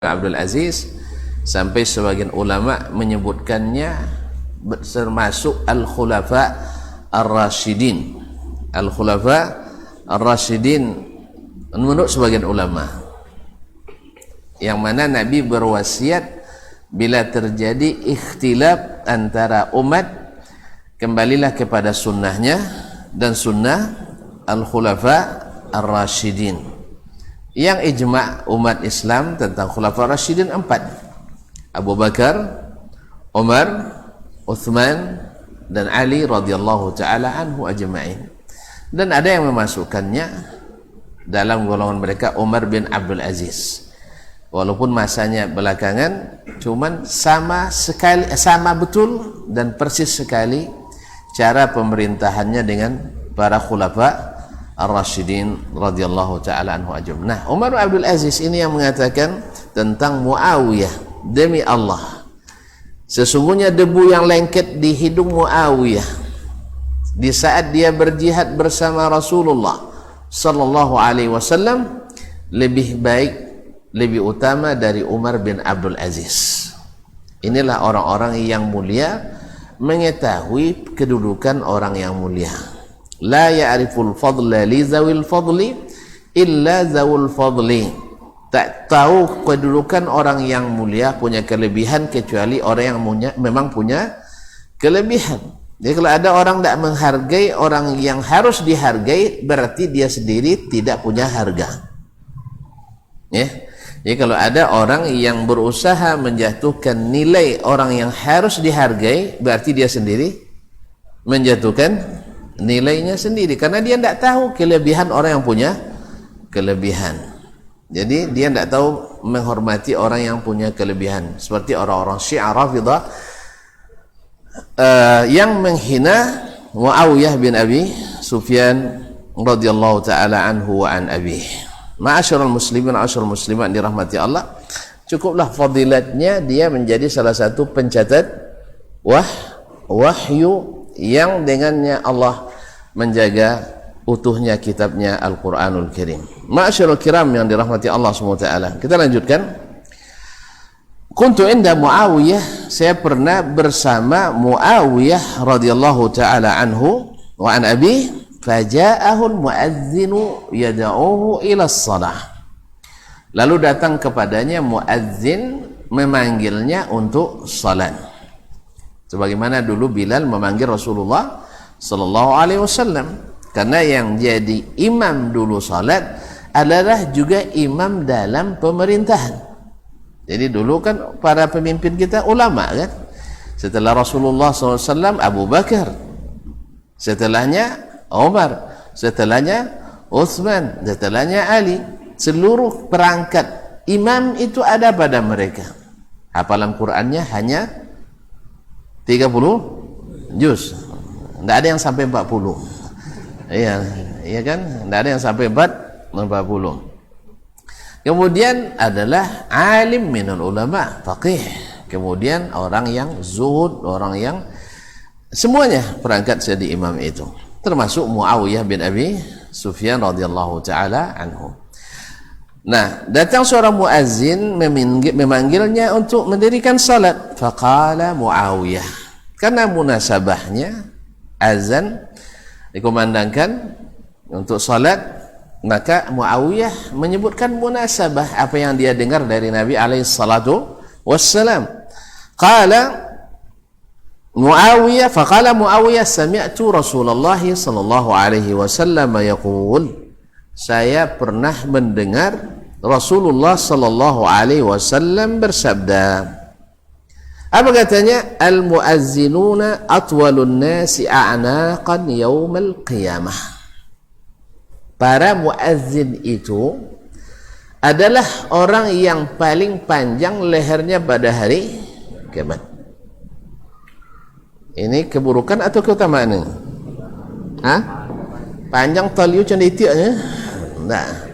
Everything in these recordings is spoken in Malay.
Abdul Aziz, sampai sebagian ulama menyebutkannya termasuk al-khulafa ar-rasyidin. Al-khulafa ar-rasyidin menurut sebagian ulama, yang mana Nabi berwasiat bila terjadi ikhtilaf antara umat, kembalilah kepada sunnahnya dan sunnah al-khulafa ar-rasyidin. Yang ijma' umat Islam tentang khulafa rasyidin 4: Abu Bakar, Umar, Uthman, dan Ali radhiyallahu ta'ala anhu ajma'in. Dan ada yang memasukkannya dalam golongan mereka Umar bin Abdul Aziz, walaupun masanya belakangan, cuman sama betul dan persis sekali cara pemerintahannya dengan para khulafa ar-rasyidin radhiyallahu ta'ala anhu ajma'in. Nah, Umar bin Abdul Aziz ini yang mengatakan tentang Muawiyah, demi Allah, sesungguhnya debu yang lengket di hidung Muawiyah di saat dia berjihad bersama Rasulullah sallallahu alaihi wasallam lebih baik, lebih utama dari Umar bin Abdul Aziz. Inilah orang-orang yang mulia mengetahui kedudukan orang yang mulia. La ya'riful fadla li zawil fadli illa zawul fadli. Tak tahu kedudukan orang yang mulia punya kelebihan kecuali orang yang memang punya kelebihan. Jadi kalau ada orang tidak menghargai orang yang harus dihargai, berarti dia sendiri tidak punya harga. Ya. Jadi kalau ada orang yang berusaha menjatuhkan nilai orang yang harus dihargai, berarti dia sendiri menjatuhkan nilainya sendiri, karena dia tidak tahu kelebihan orang yang punya kelebihan. Jadi dia tidak tahu menghormati orang yang punya kelebihan, seperti orang-orang Syiah Rafidah yang menghina Muawiyah bin Abi Sufyan radhiyallahu taala anhu wa an abi. Ma'asyiral muslimin, ma'asyiral muslimat dirahmati Allah, cukuplah fadilatnya dia menjadi salah satu pencatat wahyu yang dengannya Allah menjaga utuhnya kitabnya Al-Quranul Karim. Ma'asyarul kiram yang dirahmati Allah SWT. Kita lanjutkan. Kuntu inda Muawiyah, saya pernah bersama Muawiyah radhiyallahu ta'ala anhu wa an abi, faja'ahu al-mu'adzinu yada'uhu ila as-salah. Lalu datang kepadanya muadzin memanggilnya untuk salat, sebagaimana dulu Bilal memanggil Rasulullah sallallahu alaihi wasallam, karena yang jadi imam dulu salat adalah juga imam dalam pemerintahan. Jadi dulu kan para pemimpin kita ulama kan, setelah Rasulullah SAW Abu Bakar, setelahnya Umar, setelahnya Uthman, setelahnya Ali. Seluruh perangkat imam itu ada pada mereka. Hafalan Qur'annya hanya 30 juz, tidak ada yang sampai 40. Iya kan, tidak ada yang sampai 40. Kemudian adalah alim minul ulama, faqih. Kemudian orang yang zuhud, orang yang semuanya perangkat jadi imam itu, termasuk Muawiyah bin Abi Sufyan radhiyallahu taala anhu. Nah, datang seorang muazzin memanggilnya untuk mendirikan salat. Faqala Muawiyah, karena munasabahnya azan dikumandangkan untuk salat, maka Muawiyah menyebutkan munasabah apa yang dia dengar dari Nabi alaihi salatu wassalam. Qala Muawiyah, faqala Muawiyah, sami'tu Rasulullah sallallahu alaihi wasallam yaqul, saya pernah mendengar Rasulullah sallallahu alaihi wasallam bersabda. Apa katanya? Al-muazzinuna atwalun nasi a'naqan yaumal qiyamah. Para muazzin itu adalah orang yang paling panjang lehernya pada hari kiamat. Ini keburukan atau keutamaan ini? Panjang taliu cenditiknya? Nah.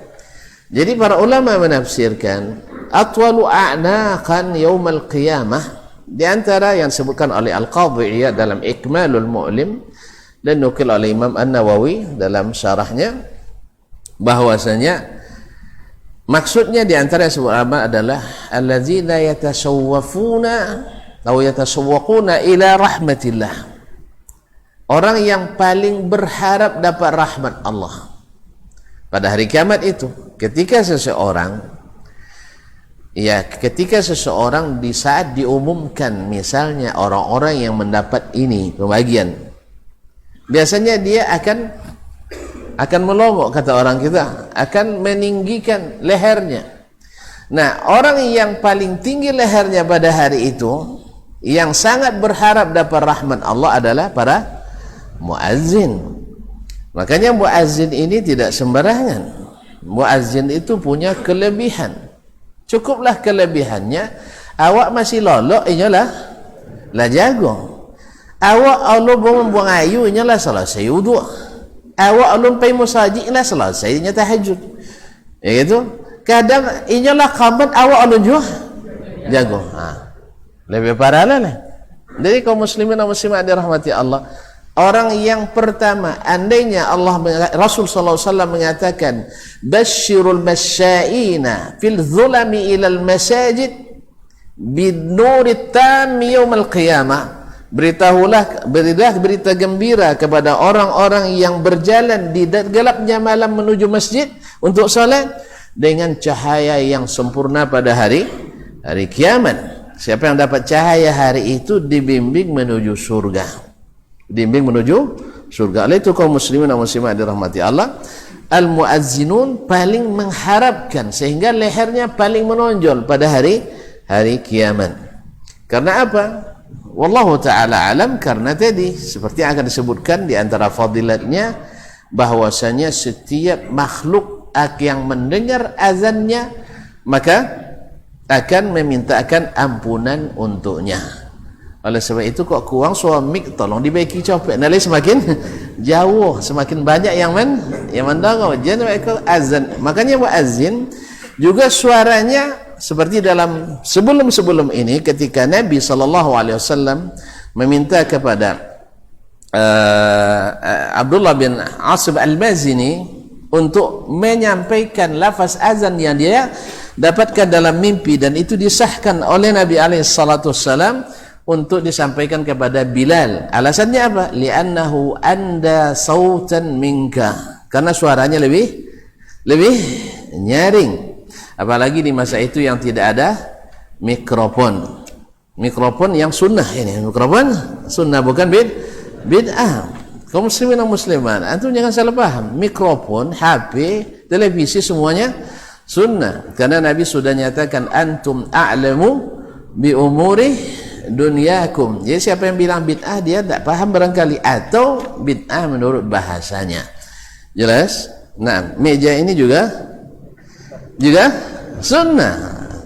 Jadi para ulama menafsirkan atwalu a'naqan yaumal qiyamah, di antara yang disebutkan oleh Al-Qadhi Iyad dalam Ikmalul Mu'lim dan nukil oleh Imam An-Nawawi dalam syarahnya, bahwasanya Maksudnya di antara sebut ulama adalah allazina yatasawwafuna atau yatasawwaquna ila rahmatillah. Orang yang paling berharap dapat rahmat Allah. Pada hari kiamat itu, ketika seseorang di saat diumumkan misalnya orang-orang yang mendapat ini pembagian, biasanya dia akan melongok, kata orang kita, akan meninggikan lehernya. Nah, orang yang paling tinggi lehernya pada hari itu, yang sangat berharap dapat rahmat Allah adalah para muazzin. Makanya muazzin ini tidak sembarangan. Muazzin itu punya kelebihan. Cukuplah kelebihannya, awak masih lolok, inyalah lah jago. Awak Allah buang ayu, inyalah selesai wudu'. Awak alun pai musajid lah selesainya tahajud. Ya gitu. Kadang inyalah qamat awak alun juga jago. Lebih parah lah. Jadi kaum muslimin dan muslimat dirahmati Allah, orang yang pertama, andainya Rasul sallallahu alaihi wasallam mengatakan basyirul masyaina fil zulami ilal masajid bin nurit tam yaumil qiyamah. Berilah berita gembira kepada orang-orang yang berjalan di gelapnya malam menuju masjid untuk salat dengan cahaya yang sempurna pada hari kiamat. Siapa yang dapat cahaya hari itu dibimbing menuju surga. Dibimbing menuju surga. Oleh itu kaum muslimin dan muslimat dirahmati Allah, al-muazzinun paling mengharapkan sehingga lehernya paling menonjol pada hari kiamat. Karena apa? Wallahu ta'ala alam, karena tadi seperti yang akan disebutkan di antara fadilatnya bahwasanya setiap makhluk yang mendengar azannya maka akan memintakan ampunan untuknya. Oleh sebab itu kok kurang suami tolong dibaiki copet nalai semakin jauh, semakin banyak yang mendengar azan. Makanya muazzin juga suaranya seperti dalam sebelum ini ketika Nabi SAW meminta kepada Abdullah bin Asib al-Mazini untuk menyampaikan lafaz azan yang dia dapatkan dalam mimpi, dan itu disahkan oleh Nabi SAW untuk disampaikan kepada Bilal. Alasannya apa? Li'annahu anda sautan minka, karena suaranya lebih nyaring. Apalagi di masa itu yang tidak ada mikrofon yang sunnah. Ini mikrofon sunnah, bukan bid'ah. Kaum muslimin dan muslimat, antum jangan salah paham. Mikrofon, HP, televisi semuanya sunnah. Karena Nabi sudah nyatakan antum a'lamu bi umuri dunyakum. Jadi siapa yang bilang bid'ah dia tak paham barangkali, atau bid'ah menurut bahasanya. Jelas? Nah, meja ini juga sunnah.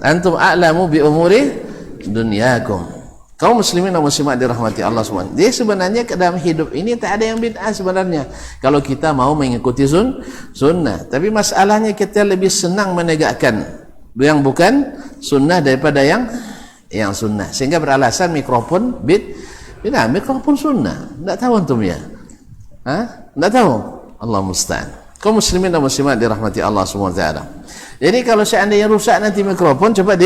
Antum a'lamu bi umuri dunyakum. Kaum muslimin dan muslimat dirahmati Allah SWT. Jadi sebenarnya dalam hidup ini tak ada yang bid'ah sebenarnya kalau kita mau mengikuti sunnah. Tapi masalahnya kita lebih senang menegakkan yang bukan sunnah daripada yang sunnah, sehingga beralasan mikrofon bid'ah, mikrofon sunnah. Tak tahu antum ya? Tak tahu? Allah musta'an. Kaum muslimin dan muslimat dirahmati Allah SWT. Jadi kalau seandainya rusak nanti mikrofon, coba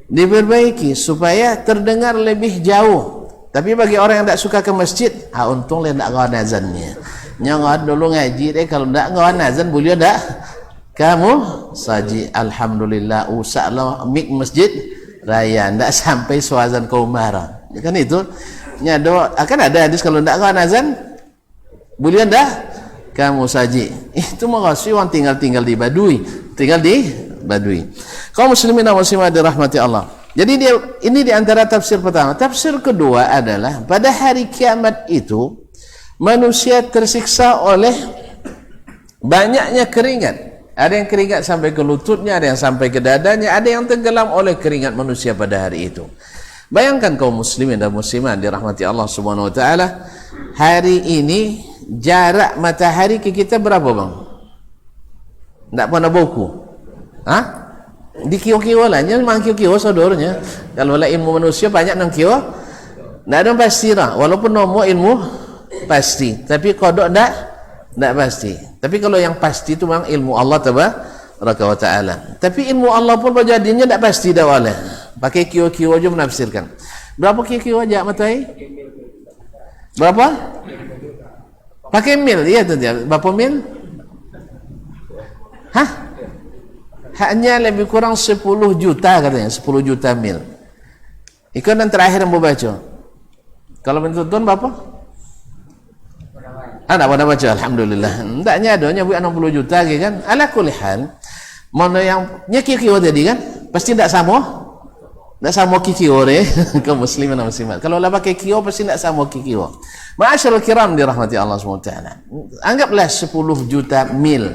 diperbaiki supaya terdengar lebih jauh. Tapi bagi orang yang tak suka ke masjid, untung dia tak ngawan azannya. Nyangat dulu ngaji deh, kalau tak ngawan azan boleh tak kamu saji. Alhamdulillah usahlah mik masjid raya, tak sampai suazan kau marah. Kan itu nyado akan ada hadis kalau tak ngawan azan boleh tak kamu saji. Itu makasih orang tinggal di Badui, Kaum muslimin dan muslimat dirahmati Allah. Jadi ini di antara tafsir pertama. Tafsir kedua adalah pada hari kiamat itu manusia tersiksa oleh banyaknya keringat. Ada yang keringat sampai ke lututnya, ada yang sampai ke dadanya, ada yang tenggelam oleh keringat manusia pada hari itu. Bayangkan kaum muslimin dan muslimat dirahmati Allah Subhanahu wa taala, hari ini jarak matahari ke kita berapa bang? Tak pernah buku. Di kio-kio lah, memang kio-kio saudornya. Kalau lah ilmu manusia banyak nang kio, tak ada pasti lah. Walaupun nomor ilmu pasti, tapi kodok tak pasti. Tapi kalau yang pasti itu memang ilmu Allah wa ta'ala. Tapi ilmu Allah pun berjadinya tidak pasti dah wala. Pakai kio-kio aja menafsirkan. Berapa kio-kio aja matai? Berapa? Pakai mil, iya tu dia. Berapa mil? Hah? Hanya lebih kurang 10 juta katanya, 10 juta mil. Ikut yang terakhir yang baca. Kalau menonton berapa? Ada pada baca, alhamdulillah. Hendaknya adanya buat 60 juta gitu kan. Ala kulli hal, mana yang kio-kio tadi kan? Pasti tidak sama. Tidak sama kio deh. Kaum muslimin dan muslimat. Kalau lah pakai kio pasti tidak sama kio. Ma'asyiral kiram dirahmati Allah SWT. Anggaplah 10 juta mil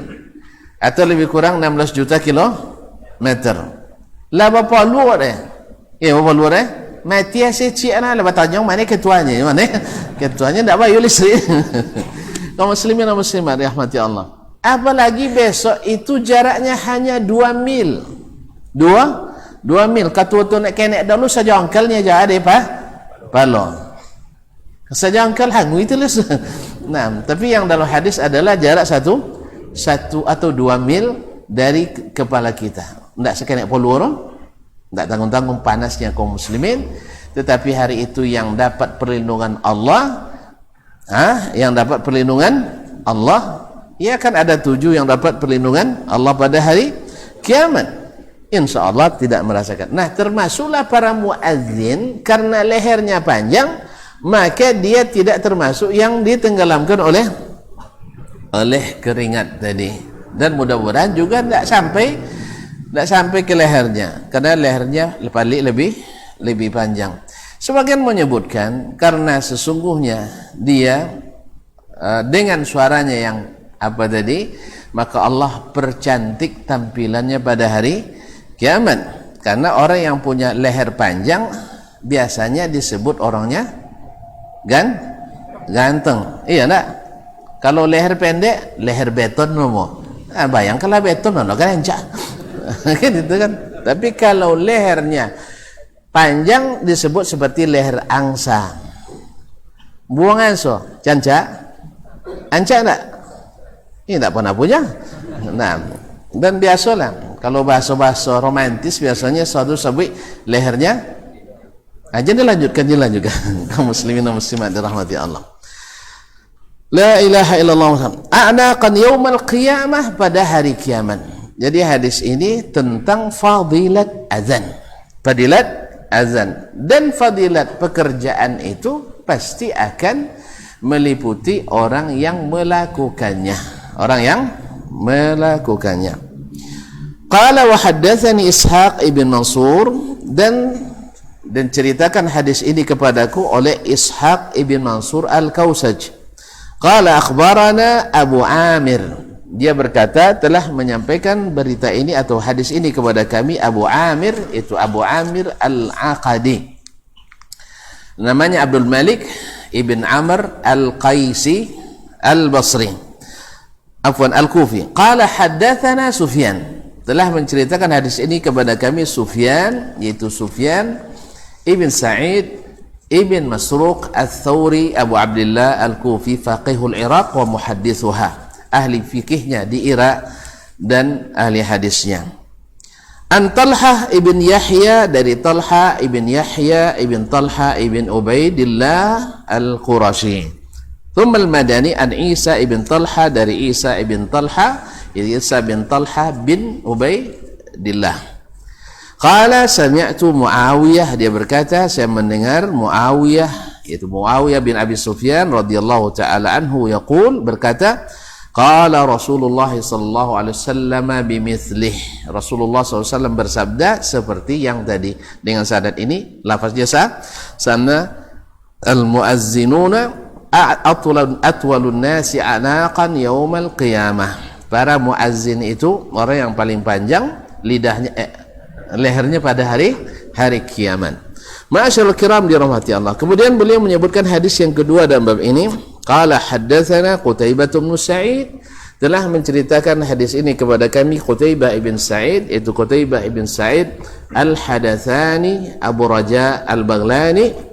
atau lebih kurang 16 juta kilometer. Lah berapa luar deh? Ya berapa luar deh? Mati asyik cik lah. Lepas tanya mana ketuanya? Mana? Ketuanya tidak bayu listrik. Kaum muslimin dan muslimat dirahmati Allah. Apalagi besok itu jaraknya hanya 2 mil. 2 mil. Kata tu nak kenek dulu saja angkalnya aja ada apa? Balon. Saja angkal hangu itu lah. Nah, tapi yang dalam hadis adalah jarak 1 atau 2 mil dari kepala kita. Tidak sekenek puluh orang. Tidak tanggung-tanggung panasnya kaum muslimin. Tetapi hari itu yang dapat perlindungan Allah. Yang dapat perlindungan Allah, ya kan ada 7 yang dapat perlindungan Allah pada hari kiamat. InsyaAllah tidak merasakan. Nah, termasuklah para muazzin karena lehernya panjang, maka dia tidak termasuk yang ditenggelamkan oleh keringat tadi. Dan mudah-mudahan juga tidak sampai ke lehernya, karena lehernya lebih panjang. Sebagian menyebutkan karena sesungguhnya dia dengan suaranya yang apa tadi, maka Allah percantik tampilannya pada hari kiamat. Karena orang yang punya leher panjang biasanya disebut orangnya ganteng. Iya enggak? Kalau leher pendek, leher beton nomo. Bayangkanlah beton nono kan encak. Gitu kan. Tapi kalau lehernya panjang disebut seperti leher angsa. Buang anso, canca, anca enggak? Ini tak pernah punya. Nah, dan biasalah kalau bahasa-bahasa romantis biasanya suatu sabik lehernya. Aja dilanjutkan juga. Kaum muslimin dan muslimat dirahmati Allah. La ilaha illallah. A'naqan yaumal qiyamah, pada hari kiamat. Jadi hadis ini tentang fadilat azan. Fadilat azan dan fadilat pekerjaan itu pasti akan meliputi orang yang melakukannya. Qala wa haddatsani Ishaq ibn Mansur, dan ceritakan hadis ini kepadaku oleh Ishaq ibn Mansur Al-Kausaj. Qala akhbarana Abu Amir, dia berkata telah menyampaikan berita ini atau hadis ini kepada kami Abu Amir, itu Abu Amir Al-Aqadi. Namanya Abdul Malik ibn Amr Al-Qaisi Al-Basri. Afwan Al-Kufi. Qala haddatsana Sufyan, telah menceritakan hadis ini kepada kami Sufyan, yaitu Sufyan ibn Sa'id ibn Masruq Al-Thawri Abu Abdullah Al-Kufi, faqihul Iraq wa muhaddithuha, ahli fikihnya di Irak dan ahli hadisnya. An Talhah ibn Yahya, dari Talha ibn Yahya ibn Talha ibn Ubaidillah Al-Qurashi. Thumma Al-Madani an Isa ibn Talha, dari Isa ibn Talha, Isa bin Talha bin Ubaidillah. Qala sami'tu Muawiyah, dia berkata saya mendengar Muawiyah, yaitu Muawiyah bin Abi Sufyan radhiyallahu taala anhu, yaqul, berkata, qala Rasulullah sallallahu alaihi wasallam bimithlih, Rasulullah SAW bersabda seperti yang tadi, dengan syahadat ini lafaznya sana al-muazzinuna atwalun nasi anaqan yaumal qiyamah, para muazzin itu orang yang paling panjang lidahnya lehernya pada hari kiamat. Ma'asyiral kiram dirahmati Allah. Kemudian beliau menyebutkan hadis yang kedua dalam bab ini. Qala haddatsana Qutaibah bin Sa'id, telah menceritakan hadis ini kepada kami Qutaibah ibn Sa'id, itu Qutaibah ibn Sa'id Al-Hadatsani Abu Raja Al-Baghlani.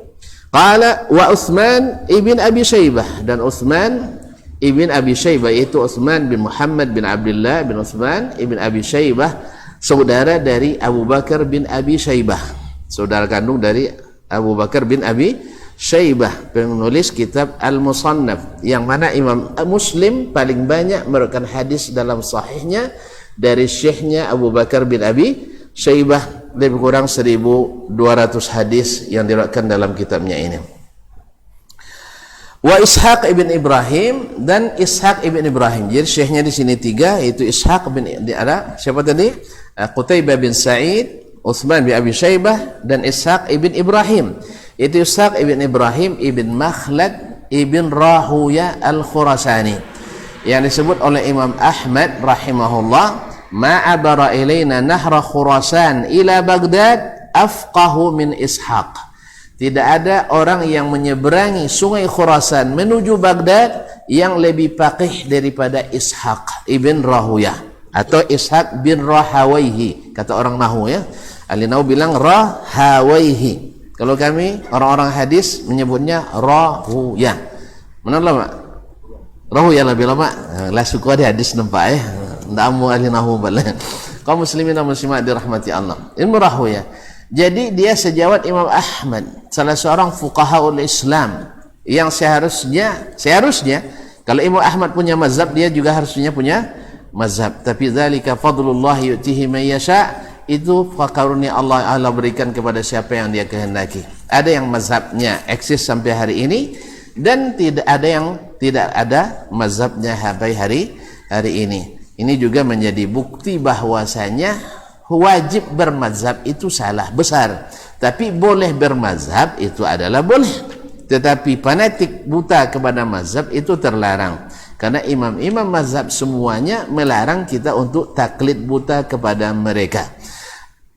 Qala wa Utsman ibn Abi Syaibah, dan Utsman ibn Abi Syaibah, yaitu Utsman bin Muhammad bin Abdullah bin Utsman ibn Abi Syaibah, saudara dari Abu Bakar bin Abi Syaibah, saudara kandung dari Abu Bakar bin Abi Syaibah, penulis kitab Al-Musannaf, yang mana Imam Muslim paling banyak meriwayatkan hadis dalam sahihnya dari syekhnya Abu Bakar bin Abi Syaibah, lebih kurang 1200 hadis yang diriwayatkan dalam kitabnya ini. Wa Ishaq ibn Ibrahim, dan Ishaq ibn Ibrahim. Jadi syekhnya di sini 3, yaitu Ishaq bin siapa tadi? Qutaibah bin Sa'id, Utsman bin Abi Syaibah, dan Ishaq ibn Ibrahim. Itu Ishaq ibn Ibrahim ibn Makhlad ibn Rahuya al-Khurasani, yang disebut oleh Imam Ahmad rahimahullah, ma'abara ilaina nahra Khurasan ila Baghdad afqahu min Ishaq. Tidak ada orang yang menyeberangi sungai Khurasan menuju Baghdad yang lebih faqih daripada Ishaq ibn Rahuyah atau Ishaq bin Rahawaihi, kata orang Nahwu ya. Ahli Nahwu bilang Rahawaihi. Kalau kami orang-orang hadis menyebutnya Rahuyah. Mana lama? Rahuyah lebih lama. Lah suku ada hadis nampak ya. Ndak amu ahli Nahwu bala. Kaum muslimin dan muslimat dirahmati Allah. Ilmu Rahuyah. Jadi dia sejawat Imam Ahmad, salah seorang fuqahaul Islam, yang seharusnya kalau Imam Ahmad punya mazhab, dia juga harusnya punya mazhab. Tapi zalika fadlullah yu'tihi man yasha, itu karunia Allah berikan kepada siapa yang dia kehendaki. Ada yang mazhabnya eksis sampai hari ini, dan tidak ada yang tidak ada mazhabnya sampai hari ini. Ini juga menjadi bukti bahwasanya wajib bermazhab itu salah besar, tapi boleh bermazhab itu adalah boleh. Tetapi fanatik buta kepada mazhab itu terlarang, karena imam-imam mazhab semuanya melarang kita untuk taklid buta kepada mereka.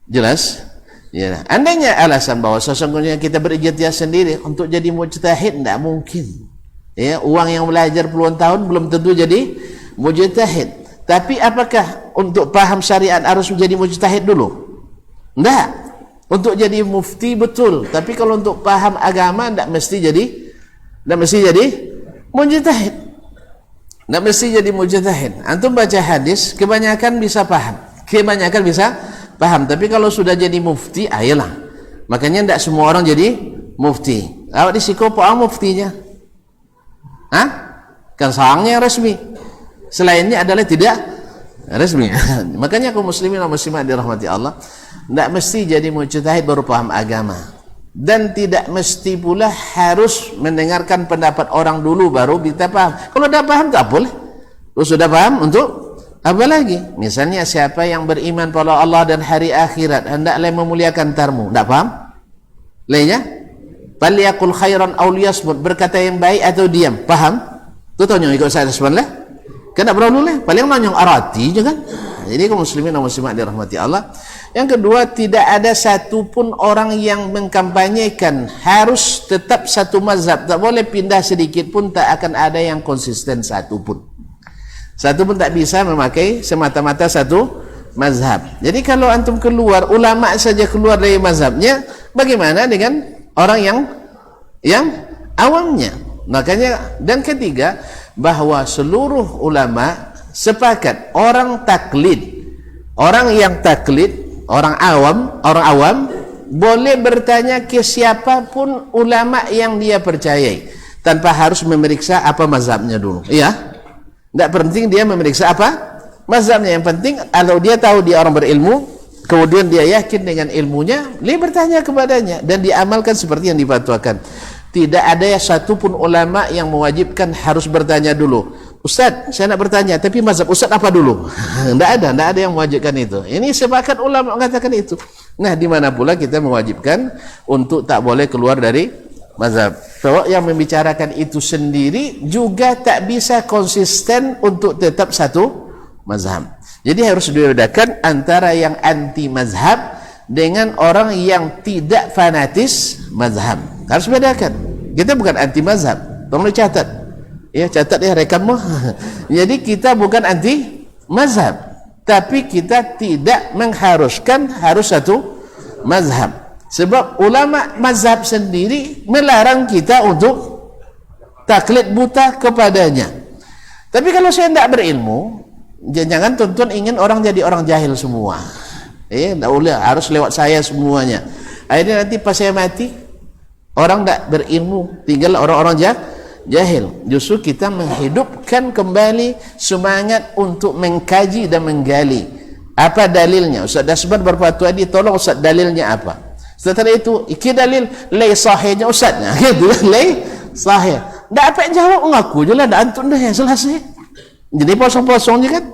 Jelas? Ya. Andainya alasan bahwa sesungguhnya kita berijtihad sendiri untuk jadi mujtahid, tidak mungkin. Ya, uang yang belajar puluhan tahun belum tentu jadi mujtahid. Tapi apakah untuk paham syariat harus menjadi mujtahid dulu? Tidak. Untuk jadi mufti betul, tapi kalau untuk paham agama tidak mesti jadi mujtahid. Tidak mesti jadi mujtahid. Antum baca hadis, kebanyakan bisa paham. Tapi kalau sudah jadi mufti, ayolah. Makanya tidak semua orang jadi mufti. Awak di Siko apa muftinya? Hah? Kan sahangnya yang resmi. Selainnya adalah tidak resmi. Makanya kaum muslimin dan muslimat dirahmati Allah, tidak mesti jadi mujtahid baru paham agama, dan tidak mesti pula harus mendengarkan pendapat orang dulu baru kita paham. Kalau sudah paham tak boleh. Kalau sudah paham untuk apa lagi? Misalnya siapa yang beriman pada Allah dan hari akhirat hendaklah memuliakan tarmu, tidak paham? Lainnya, falyaqul khairan aw liyasmut, berkata yang baik atau diam. Paham? Tu tanya ikut saya sebenarnya. Kena perlu lah, paling nanyong arati je kan. Jadi kaum muslimin dan muslimat dirahmati Allah. Yang kedua, tidak ada satupun orang yang mengkampanyekan harus tetap satu mazhab, tak boleh pindah sedikit pun, tak akan ada yang konsisten satupun. Satupun tak bisa memakai semata-mata satu mazhab. Jadi kalau antum keluar, ulama saja keluar dari mazhabnya, bagaimana dengan orang yang awamnya? Makanya, dan ketiga, bahwa seluruh ulama sepakat orang yang taklid, orang awam boleh bertanya ke siapapun ulama yang dia percayai tanpa harus memeriksa apa mazhabnya dulu. Iya, tidak penting dia memeriksa apa mazhabnya. Yang penting kalau dia tahu dia orang berilmu, kemudian dia yakin dengan ilmunya, dia bertanya kepadanya dan diamalkan seperti yang difatwakan. Tidak ada satupun ulama yang mewajibkan harus bertanya dulu. Ustaz, saya nak bertanya, tapi mazhab Ustaz apa dulu? Tidak ada yang mewajibkan itu. Ini sepakat ulama mengatakan itu. Nah, di mana pula kita mewajibkan untuk tak boleh keluar dari mazhab. Kalau yang membicarakan itu sendiri juga tak bisa konsisten untuk tetap satu mazhab. Jadi harus dibedakan antara yang anti mazhab dengan orang yang tidak fanatis mazhab. Harus bedakan. Kita bukan anti mazhab. Tolong dicatat. Ya, catat ya, rekammu. Jadi kita bukan anti mazhab, tapi kita tidak mengharuskan harus satu mazhab. Sebab ulama mazhab sendiri melarang kita untuk taklid buta kepadanya. Tapi kalau saya tidak berilmu, jangan tuntun ingin orang jadi orang jahil semua. Tidak boleh, harus lewat saya semuanya. Akhirnya nanti pas saya mati, orang tidak berilmu, tinggal orang-orang jahil. Justru kita menghidupkan kembali semangat untuk mengkaji dan menggali. Apa dalilnya? Ustaz Dasbar berfatwa ini, tolong Ustaz dalilnya apa? Setelah itu, iki dalil lay sahihnya Ustaz. Nah, gitu, lay sahih. Tak apa jawab, ngaku je lah, tak antum dah yang selesai. Jadi posong-posong je kan.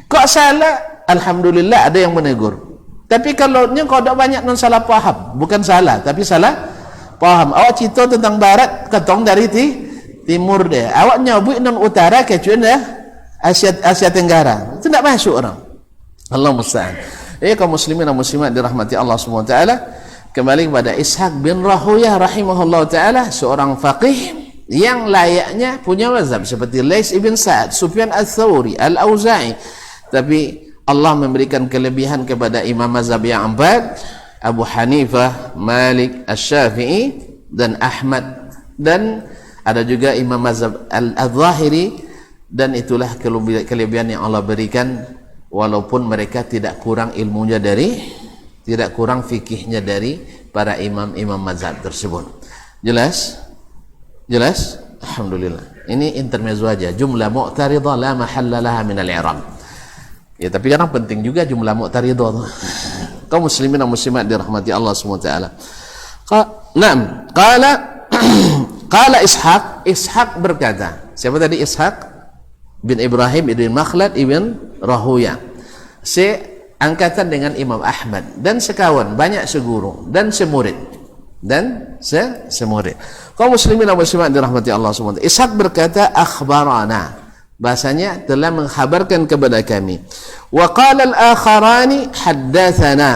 Kok salah? Alhamdulillah ada yang menegur. Tapi kalau kau tak banyak non salah paham, bukan salah, tapi salah paham. Awak cerita tentang barat, ketong dari timur dia. Awak nyebut non utara, kecuali Asia Tenggara. Itu tak masuk orang. Allah musta'an. Kaum muslimin dan muslimat dirahmati Allah SWT. Kembali kepada Ishaq bin Rahuyah rahimahullah ta'ala, seorang faqih yang layaknya punya mazhab seperti Lais ibn Sa'ad, Sufyan al-Thawri, al-Auza'i. Tapi Allah memberikan kelebihan kepada imam mazhab yang empat, Abu Hanifah, Malik, Asy-Syafi'i dan Ahmad, dan ada juga imam mazhab al-Zahiri, dan itulah kelebihan yang Allah berikan, walaupun mereka tidak kurang ilmunya tidak kurang fikihnya dari para imam-imam mazhab tersebut. Jelas? Alhamdulillah. Ini intermezzo aja. Jumlah mu'taridah la mahalla laha min al-i'rab. Ya, tapi kadang penting juga jumlah mu'taridah tu. Kaum muslimin dan muslimat dirahmati Allah SWT. Naam, qala Ishaq berkata. Siapa tadi Ishaq? Bin Ibrahim ibn Makhlad ibn Rahuyah. Angkatan dengan Imam Ahmad dan sekawan, banyak seguru dan semurid. Kaum muslimin dan muslimat dirahmati Allah SWT. Ishaq berkata akhbarana, bahasanya telah mengkhabarkan kepada kami. Wa qala al-akharani haddatsana,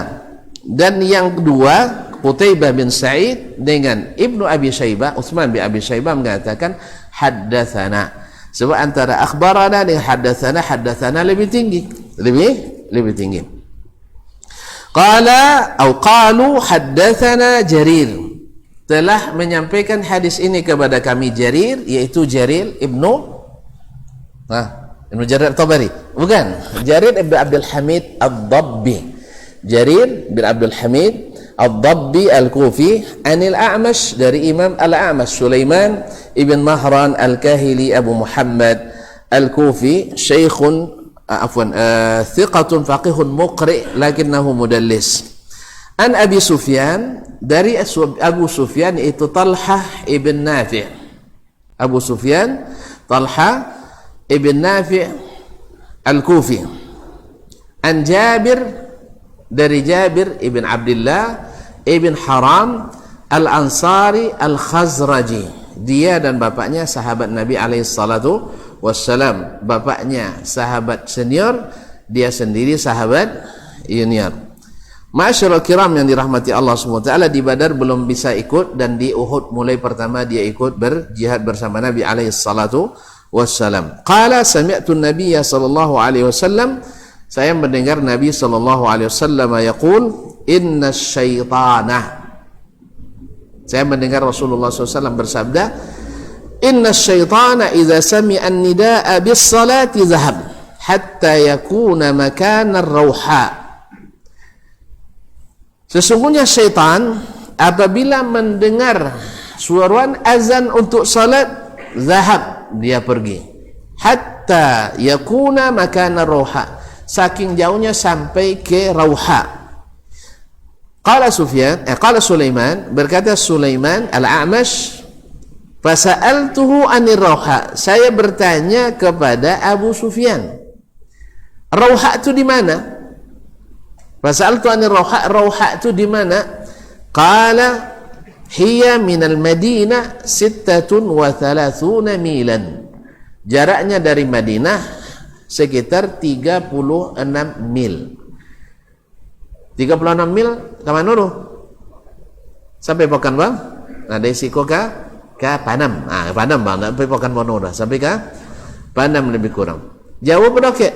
dan yang kedua Qutaibah bin Sa'id dengan Ibnu Abi Syaibah, Utsman bin Abi Syaibah mengatakan haddatsana. Sebab antara akhbarana dengan haddatsana lebih tinggi, lebih tinggi. Qalu haddatsana Jarir, telah menyampaikan hadis ini kepada kami Jarir, yaitu Jarir Ibnu Jarir At-Tabari, bukan, Jarir Ibn Abdul Hamid Ad-Dabbi. Jarir bin Abdul Hamid Ad-Dabbi Al-Kufi, anil A'mash, dari Imam Al-A'mash Sulaiman ibn Mahran Al-Kahili Abu Muhammad Al-Kufi, syekhun thiqatun faqihun muqri' lakinnahu mudallis. An Abi Sufyan, dari Abu Sufyan, itu Talhah ibn Nafi'. Abu Sufyan Talhah ibn Nafi' Al-Kufi. An Jabir, dari Jabir ibn Abdullah ibn Haram Al-Ansari Al-Khazraji. Dia dan bapaknya sahabat Nabi alaihissalatu wassalam. Bapaknya sahabat senior, dia sendiri sahabat junior. Ma'asyiral kiram yang dirahmati Allah SWT, di Badar belum bisa ikut, dan di Uhud mulai pertama dia ikut berjihad bersama Nabi alaihissalatu wassalam. Qala sami'tu an-nabiyya sallallahu alaihi wasallam, saya mendengar Nabi sallallahu alaihi wasallam yaqul inna syaitana, saya mendengar Rasulullah SAW bersabda, inna syaitana idza sami'a an-nida'a bis-salati zahab hatta yakuna makana ar-rauha. Sesungguhnya syaitan apabila mendengar suaran azan untuk salat, zahab, dia pergi, hatta yakuna makana ar-rauha, saking jauhnya sampai ke rauha. Qala Sulaiman, berkata Sulaiman Al-A'mash, fasa'altuhu anir rauha, saya bertanya kepada Abu Sufyan, rauha itu di mana? Fasa'altu anir rauha itu di mana? Qala hiya minal Madinah 36 milan, jaraknya dari Madinah sekitar 36 mil. 36 mil ke mana dulu? Sampai Pokan bang? Nah, dari Siko ke Panam. Panam bang, sampai Pokan Bono dah. Sampai ke Panam lebih kurang. Jauh pada ke?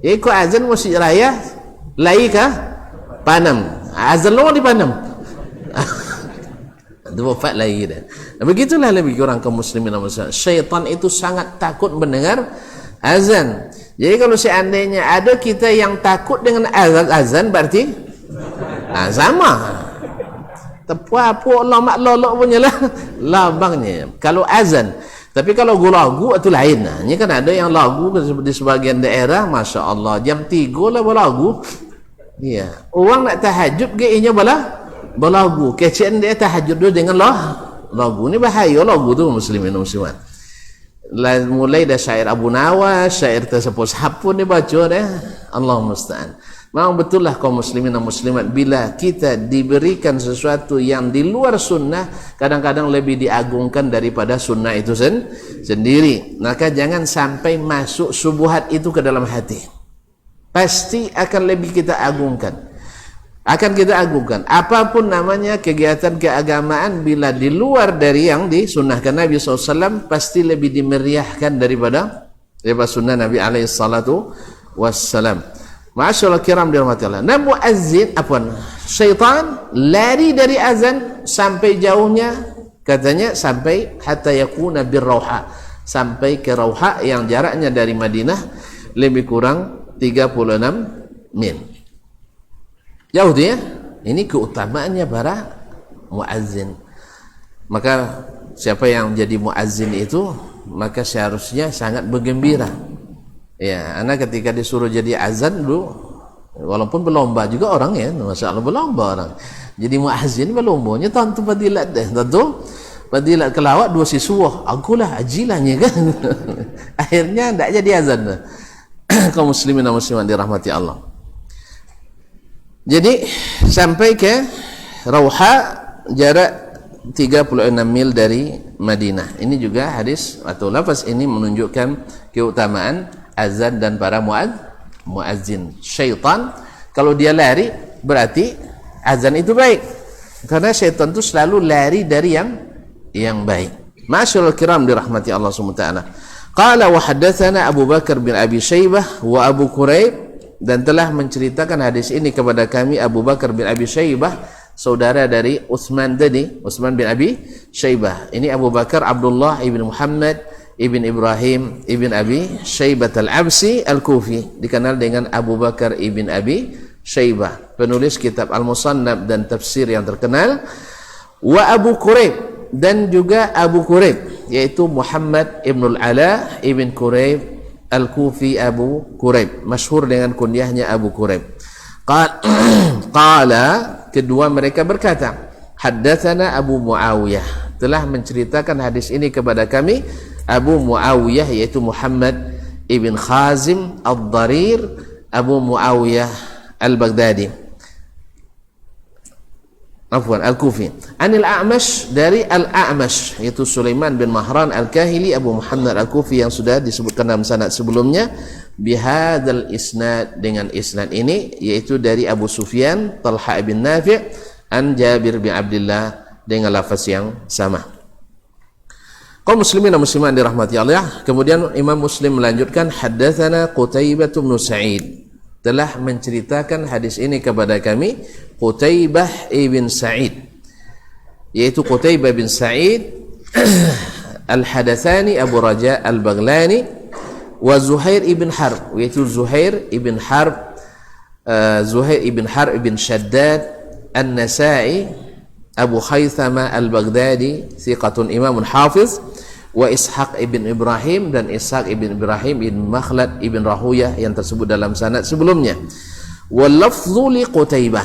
Ikut azan Musik Raya, lai ke Panam. Azan lo di Panam. Itu wafat lagi dah. Begitulah lebih kurang kaum muslimin dan muslimat. Syaitan itu sangat takut mendengar azan. Jadi kalau seandainya ada kita yang takut dengan azan berarti sama. Apa Allah mak lolok punya lah labangnya kalau azan. Tapi kalau lagu itu lain. Ini kan ada yang lagu di sebagian daerah, masya Allah jam 3 lah berlagu. Iya, orang nak tahajud gayanya berlagu. Kecil dia tahajud dulu dengan lagu. Ini bahaya lagu tu muslimin muslimat. Mulai dari syair Abu Nawas, syair tersebut pun dia baca deh. Allahumma musta'an. Memang betul lah kaum muslimin dan muslimat, bila kita diberikan sesuatu yang di luar sunnah, kadang-kadang lebih diagungkan daripada sunnah itu sendiri. Maka jangan sampai masuk subuhat itu ke dalam hati. Pasti akan lebih kita agungkan. Apapun namanya kegiatan keagamaan, bila di luar dari yang disunnahkan Nabi SAW, pasti lebih dimeriahkan daripada sunnah Nabi SAW. Ma'asyarul kiram dirahmati Allah. Nah, muazzin syaitan lari dari azan sampai jauhnya, katanya sampai hatta yakuna birrauha, sampai ke Rauha yang jaraknya dari Madinah lebih kurang 36 mil. Jauh dia. Ini keutamaannya para muazzin. Maka siapa yang jadi muazzin itu, maka seharusnya sangat bergembira. Ya, anak ketika disuruh jadi azan dulu, walaupun berlomba juga orang ya, masalah berlomba orang. Jadi muazzin berlombanya tentu fadilat deh, tentu fadilat kelawat 2 siswa. Akulah ajilahnya kan. Akhirnya tidak jadi azan. Kaum muslimin dan muslimat dirahmati Allah. Jadi sampai ke Rauha, jarak 36 mil dari Madinah. Ini juga hadis atau lafaz ini menunjukkan keutamaan azan dan para muazzin. Syaitan kalau dia lari berarti azan itu baik, karena syaitan itu selalu lari dari yang baik. Masyaallah kiram dirahmati Allah Subhanahu wa taala. Qala wa haddatsana Abu Bakar bin Abi Syaibah wa Abu Quraib, dan telah menceritakan hadis ini kepada kami Abu Bakar bin Abi Syaibah, saudara dari Utsman tadi, Utsman bin Abi Syaibah. Ini Abu Bakar Abdullah ibn Muhammad ibn Ibrahim ibn Abi Syaibah al-Absi al-Kufi, dikenal dengan Abu Bakar ibn Abi Syaibah, penulis kitab Al-Musannaf dan tafsir yang terkenal. Wa Abu Quraib, dan juga Abu Quraib, yaitu Muhammad ibn al-Ala ibn Quraib al-Kufi, Abu Quraib, masyhur dengan kunyahnya Abu Quraib. Qala, kedua mereka berkata, haddatsana Abu Muawiyah, telah menceritakan hadis ini kepada kami Abu Muawiyah, yaitu Muhammad ibn Khazim al-Dharir Abu Muawiyah al-Baghdadi, al-Kufi. Anil A'mash, dari Al-A'mash, yaitu Sulaiman bin Mahran al-Kahili Abu Muhammad al-Kufi, yang sudah disebutkan dalam sanad sebelumnya. Bihadzal isnad, dengan isnad ini, yaitu dari Abu Sufyan Talha bin Nafi' an Jabir bin Abdullah, dengan lafaz yang sama. Kaum muslimin dan muslimat dirahmati Allah. Kemudian Imam Muslim melanjutkan, haddatsana Qutaibah bin Sa'id, telah menceritakan hadis ini kepada kami Qutaibah ibn Sa'id, yaitu Qutaibah bin Sa'id al-Hadatsani Abu Raja al-Baghlani, wa Zuhair ibn Harb, yaitu Zuhair ibn Harb ibn Shaddad an-Nasa'i Abu Khaythama al-Baghdadi, thiqatun imamun hafiz. Wa Ishaq ibn Ibrahim, dan Ishaq ibn Ibrahim ibn Makhlad ibn Rahuyah, yang tersebut dalam sanad sebelumnya. Wa lafzu li Qutaibah,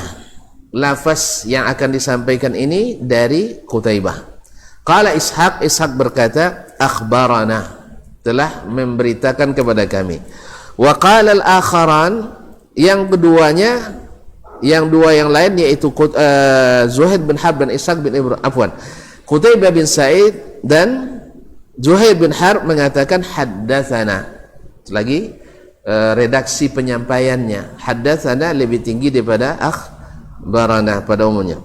lafaz yang akan disampaikan ini dari Qutaibah. Qala Ishaq berkata, akhbarana, telah memberitakan kepada kami. Wa qala al-akharan, yang keduanya, yang dua yang lain, yaitu Zuhair bin Harb dan Ishaq bin Ibrahim, Qutaibah bin Sa'id dan Zuhair bin Harb mengatakan haddatsana. Lagi redaksi penyampaiannya, haddatsana lebih tinggi daripada akhbarana pada umumnya.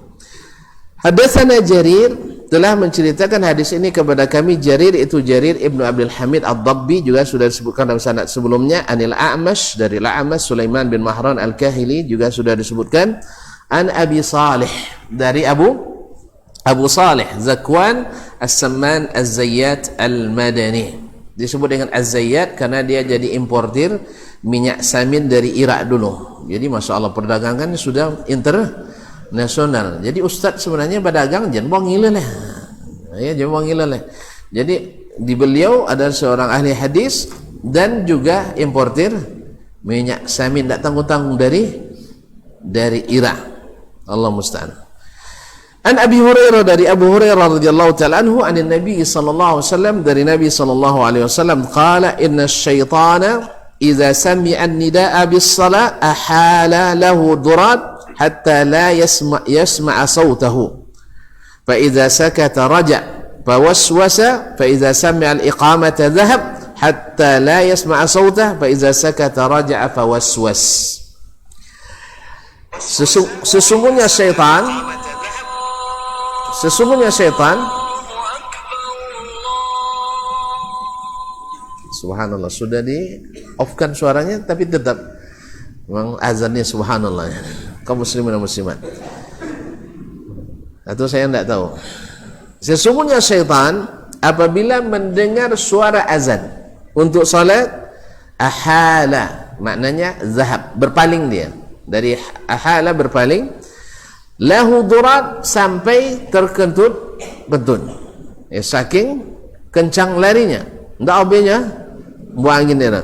Haddatsana Jarir, telah menceritakan hadis ini kepada kami Jarir, itu Jarir ibnu Abdul Hamid ad-Dabbi, juga sudah disebutkan dalam sanad sebelumnya. Anil A'mash, dari A'mash Sulaiman bin Mahran al-Kahili, juga sudah disebutkan. An Abi Salih, dari Abu Salih Zakwan As-Samman Az-Zayyat Al-Madani, Disebut dengan Az-Zayyat karena dia jadi importir minyak samin dari Irak dulu. Jadi Masya Allah perdagangan sudah internasional. Jadi Ustadz sebenarnya berdagang jangan buang gila lah. Ya, jangan buang gila lah. Jadi di beliau ada seorang ahli hadis dan juga importir minyak samin, tak tanggung-tanggung dari Irak. Allah musta'an. An Abi Hurairah, dari Abu Hurairah radhiyallahu ta'ala anhu, anin Nabi sallallahu alaihi wasallam, dari Nabi sallallahu alaihi wasallam, qala inna asyaitana idza sami'a an-nida'a bis-salah ahala lahu durad hatta la yasma'a sawtahu fa idza sakata raja' fa waswasa fa idza sami'a al-iqamata dhahab hatta la yasma'a sawtahu fa idza sakata raja'a fa waswas. Sesungguhnya syaitan subhanallah, sudah di off-kan suaranya tapi tetap memang azannya subhanallah. Kaum muslimin dan muslimat, atau saya tidak tahu. Sesungguhnya syaitan apabila mendengar suara azan untuk salat, ahala maknanya zahab, berpaling dia. Dari ahala berpaling, lahu durat sampai terkentut bentun. Saking kencang larinya, tidak obenya buang angin dia.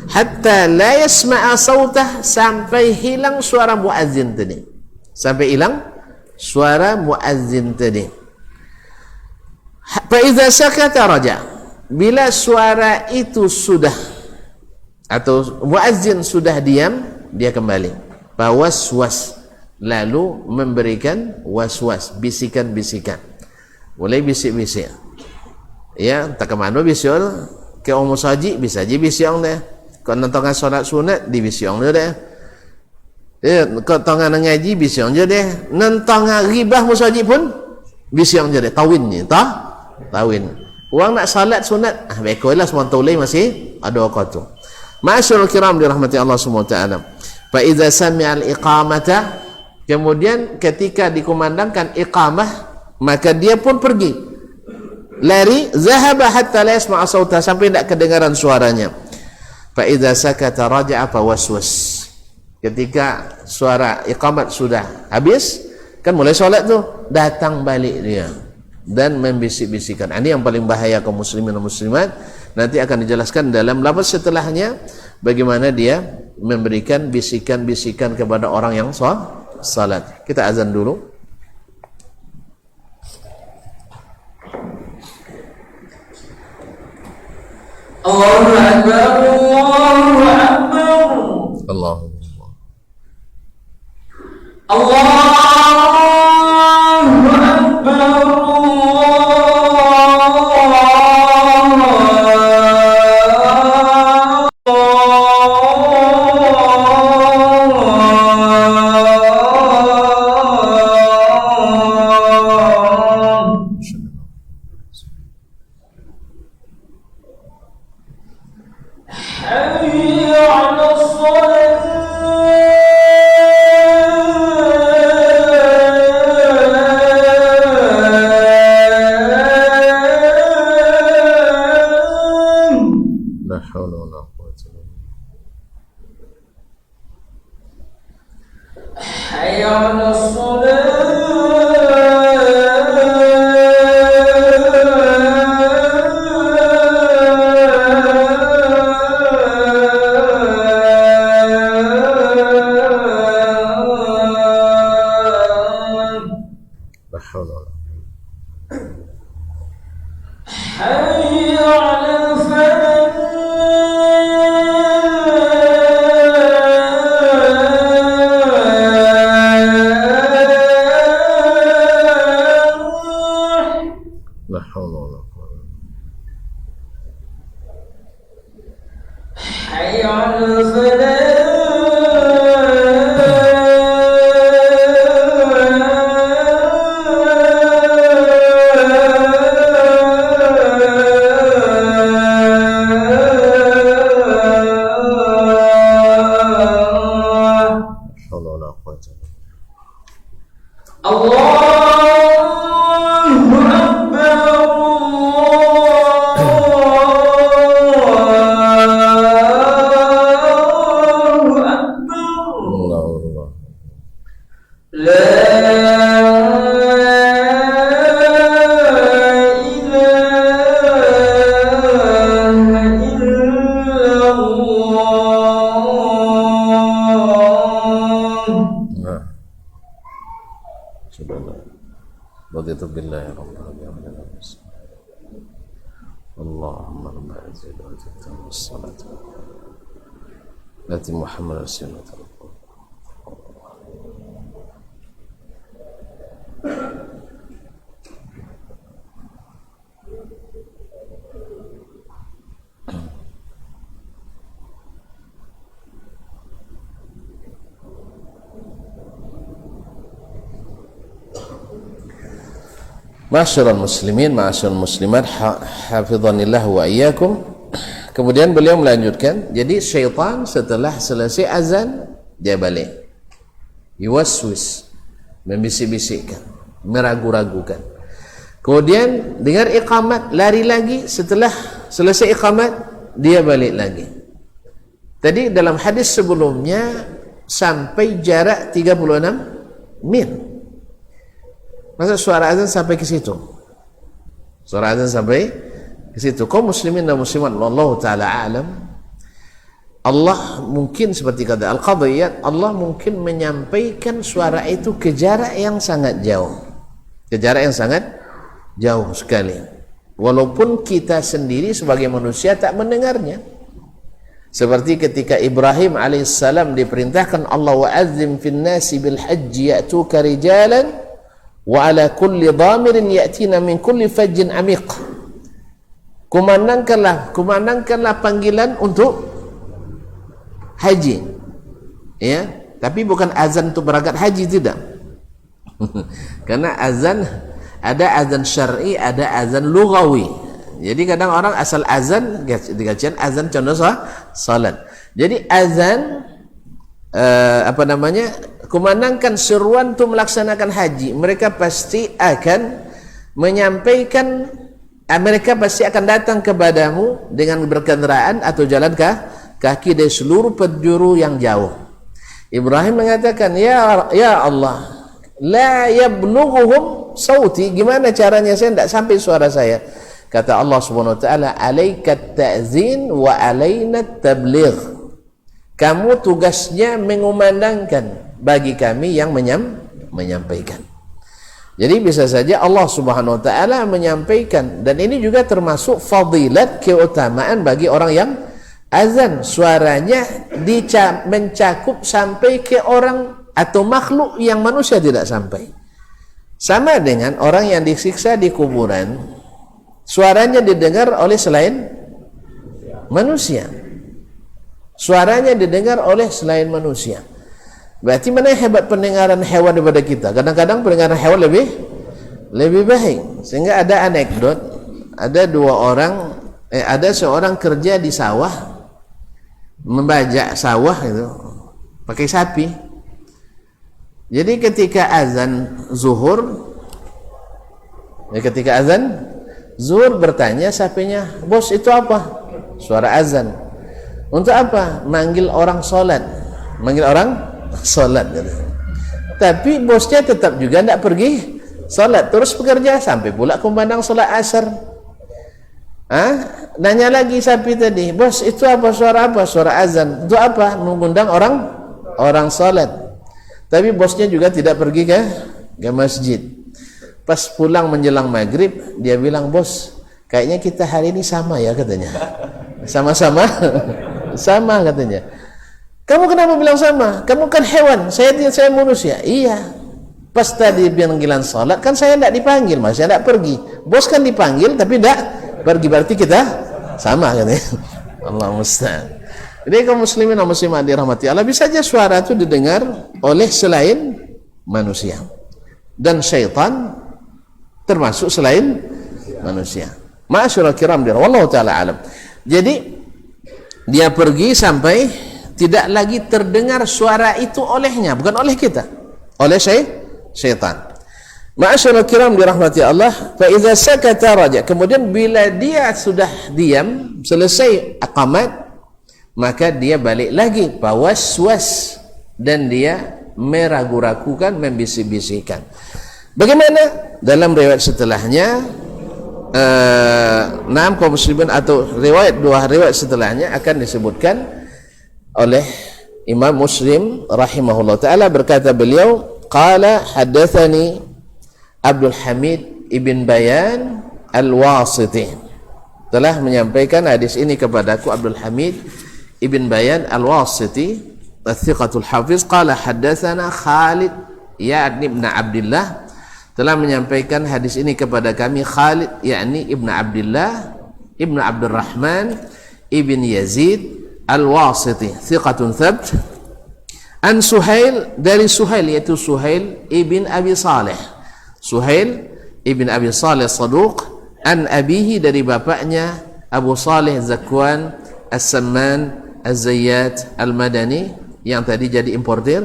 Hatta la yasma'a sautah, sampai hilang suara muazzin tadi. Sampai hilang suara muazzin tadi. Fa idza sakata raja, bila suara itu sudah atau muazzin sudah diam, dia kembali. Fa waswas, lalu memberikan waswas, bisikan-bisikan. Mulai bisik-bisik. Ya, tak ke mana bisik ke umur saji bisa je bisik dia. Kau nonton solat sunat di bisik dia. Ya, kau tengah ngaji bisik je dia. Nonton ribah musaji pun bisik je dia. Tawin ni, tawin. Orang nak salat sunat, baiklah semua taulai masih ada waktu. Ma'asyiral kiram dirahmati Allah Subhanahu wa taala. Fa idza sami'a al-iqamata, kemudian ketika dikumandangkan iqamah, maka dia pun pergi lari, zahaba hatta la yasma'a sauta, sampai tidak kedengaran suaranya. Fa idza sakata raja'a fa waswas, ketika suara iqamat sudah habis, kan mulai solat tu, datang balik dia dan membisik-bisikkan. Ini yang paling bahaya kaum muslimin dan muslimat. Nanti akan dijelaskan dalam lafaz setelahnya bagaimana dia memberikan bisikan-bisikan kepada orang yang salat. Kita azan dulu. Allahu Akbar, Allahu Akbar, Allahu Allahu Akbar. Subhanallah. Raditu billahi rabbil alamin. Allahumma rabbana zid wa zid wassalatu. Nati Muhammad rasulullah. Ma'asyiral muslimin, ma'asyiral muslimat, hafizanillah wa iyyakum. Kemudian beliau melanjutkan, jadi syaitan setelah selesai azan dia balik, yuwaswis, membisik-bisikkan, meragu-ragukan. Kemudian dengar iqamat, lari lagi, setelah selesai iqamat dia balik lagi. Tadi dalam hadis sebelumnya sampai jarak 36 mil. Masa suara azan sampai ke situ? Suara azan sampai ke situ. Kaum muslimin dan muslimat, wallahu taala alam. Allah mungkin seperti kata Al-Qadiyat, Allah mungkin menyampaikan suara itu ke jarak yang sangat jauh. Ke jarak yang sangat jauh sekali. Walaupun kita sendiri sebagai manusia tak mendengarnya. Seperti ketika Ibrahim alaihissalam diperintahkan Allah, wa'azzim fin nasi bil hajji ya'tuka rijalan wa ala kulli dhamirin ya'tina min kulli fajjin amiq. Kumandangkanlah panggilan untuk haji, ya, tapi bukan azan untuk berangkat haji, tidak. Karena azan ada azan syar'i, ada azan lughawi. Jadi kadang orang asal azan dikajian azan contoh salat. Jadi azan kumandangkan seruan untuk melaksanakan haji, mereka pasti akan menyampaikan, mereka pasti akan datang kepadamu dengan berkendaraan atau jalan kaki dari seluruh penjuru yang jauh. Ibrahim mengatakan, ya Allah, la yablughuhum sauti, gimana caranya saya tidak sampai suara saya? Kata Allah Subhanahu wa taala, alaikat ta'zin wa alaina tabligh. Kamu tugasnya mengumandangkan, bagi kami yang menyampaikan. Jadi bisa saja Allah Subhanahu wa taala menyampaikan, dan ini juga termasuk fadilat, keutamaan bagi orang yang azan, suaranya mencakup sampai ke orang atau makhluk yang manusia tidak sampai. Sama dengan orang yang disiksa di kuburan, suaranya didengar oleh selain manusia. Suaranya didengar oleh selain manusia. Berarti mana hebat pendengaran hewan daripada kita? Kadang-kadang pendengaran hewan lebih baik. Sehingga ada anekdot, ada seorang kerja di sawah, membajak sawah itu pakai sapi. Jadi ketika azan zuhur bertanya sapinya, bos itu apa? Suara azan. Untuk apa? Manggil orang solat. Gitu. Tapi bosnya tetap juga tidak pergi solat, terus bekerja sampai pula kumandang solat asar. Nanya lagi sapi tadi, bos itu apa? Suara apa? Suara azan. Untuk apa? Mengundang orang solat. Tapi bosnya juga tidak pergi ke masjid. Pas pulang menjelang maghrib, dia bilang, bos, kayaknya kita hari ini sama ya, katanya. Sama-sama sama katanya. Kamu kenapa bilang sama? Kamu kan hewan, saya manusia. Iya. Pas tadi panggilan salat kan saya tidak dipanggil, mas, saya tidak pergi. Bos kan dipanggil tapi tidak pergi, berarti kita sama katanya. Allah musta'an. Jadi kaum muslimin dan muslimat dirahmati Allah, bisa saja suara itu didengar oleh selain manusia. Dan syaitan termasuk selain manusia. Ma'asyiral kiram wallahu taala alam. Jadi dia pergi sampai tidak lagi terdengar suara itu olehnya, bukan oleh kita, oleh syaitan. Ma'asyiral kiram dirahmati Allah, fa idza sakata raja, kemudian bila dia sudah diam, selesai iqamat, maka dia balik lagi waswas, dan dia meragu-ragukan, membisik-bisikkan. Bagaimana? Dalam riwayat setelahnya, kaum muslimin atau dua riwayat setelahnya akan disebutkan oleh Imam Muslim rahimahullah taala, berkata beliau, qala haddatsani Abdul Hamid ibn Bayan Al-Wasiti, telah menyampaikan hadis ini kepadaku Abdul Hamid ibn Bayan Al-Wasiti Al-Thiqatul Hafiz. Qala haddatsana Khalid yakni ibn Abdullah, telah menyampaikan hadis ini kepada kami Khalid yakni ibn Abdullah ibn Abdurrahman ibn Yazid Al-Wasiti thiqatun thabt, an Suhail, dari Suhail yaitu Suhail ibn Abi Saleh, Suhail ibn Abi Saleh Saduq, an abihi, dari bapaknya Abu Saleh Zakwan As-Samman Az-Zayyat Al-Madani, yang tadi jadi importir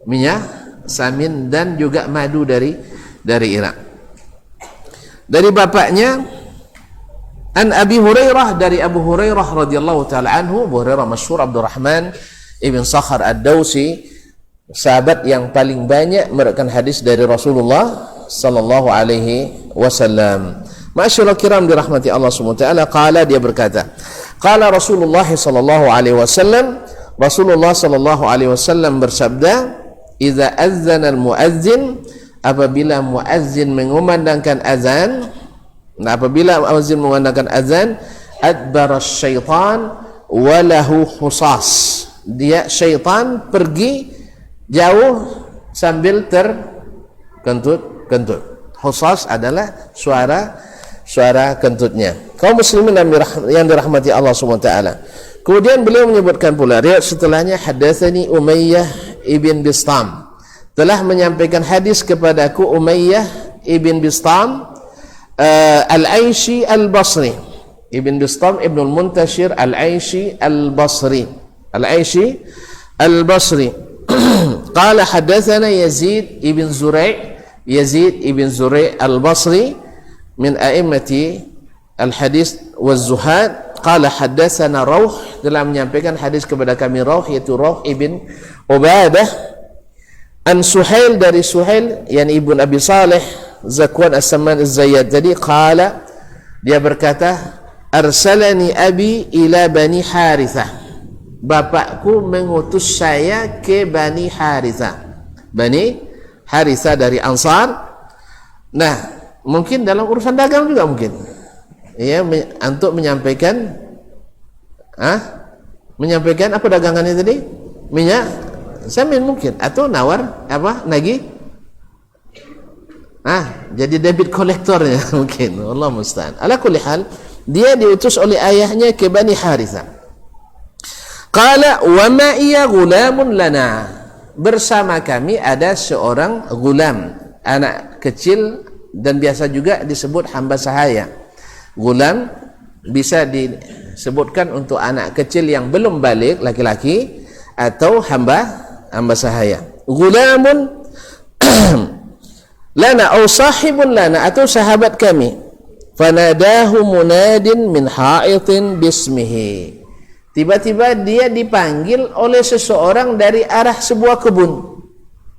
minyak samin dan juga madu dari Irak. Dari bapaknya an Abi Hurairah, dari Abu Hurairah radhiyallahu taala anhu. Abu Hurairah masyhur Abdurrahman ibn Sakhar Ad-Dausi, sahabat yang paling banyak meriwayatkan hadis dari Rasulullah sallallahu alaihi wasallam. Ma'asyiral kiram dirahmati Allah Subhanahu wa taala, qala, dia berkata, qala Rasulullah sallallahu alaihi wasallam, Rasulullah sallallahu alaihi wasallam bersabda, idza azzana al-muazzin, apabila muazzin mengumandangkan azan, nah, apabila muazzin mengumandangkan azan, adbara syaitan walahu husas, dia syaitan pergi jauh sambil terkentut-kentut. Husas adalah suara kentutnya. Kaum muslimin yang dirahmati Allah SWT. Kemudian beliau menyebutkan pula riwayat setelahnya, haddatsani Umayyah ibn Bistam, telah menyampaikan hadis kepadaku Umayyah ibn Bistam Al-Aishi Al-Basri, Ibn Bistam Ibn Al-Muntashir Al-Aishi Al-Basri, Al-Aishi Al-Basri. Qala haddatsana Yazid ibn Zurai', Yazid ibn Zurai' Al-Basri min a'immati al-hadis waz-zuhad. Qala haddatsana Rauh, telah menyampaikan hadis kepada kami Rauh, yaitu Rauh ibn Ubadah, an Suhail, dari Suhail yani ibn Abi Saleh Zakwan As-Samman Az-Zayyad. Jadi qala, dia berkata, arsalani abi ila Bani Harithah, bapakku mengutus saya ke Bani Harithah. Bani Harithah dari Ansar. Nah, mungkin dalam urusan dagang juga mungkin, ya, untuk menyampaikan menyampaikan apa dagangannya tadi? Minyak samin mungkin, atau nawar apa? Nagih. Jadi debit kolektornya mungkin, Allah musta'an. Ala kulli hal, dia diutus oleh ayahnya ke Bani Harithah. Qala wa ma'iya gulamun lana, bersama kami ada seorang gulam, anak kecil, dan biasa juga disebut hamba sahaya. Gulam bisa disebutkan untuk anak kecil yang belum balik, laki-laki, atau hamba sahaya. Gulamun lana au sahibun lana, atau sahabat kami. Fanadahu munadin min ha'itin bismihi, tiba-tiba dia dipanggil oleh seseorang dari arah sebuah kebun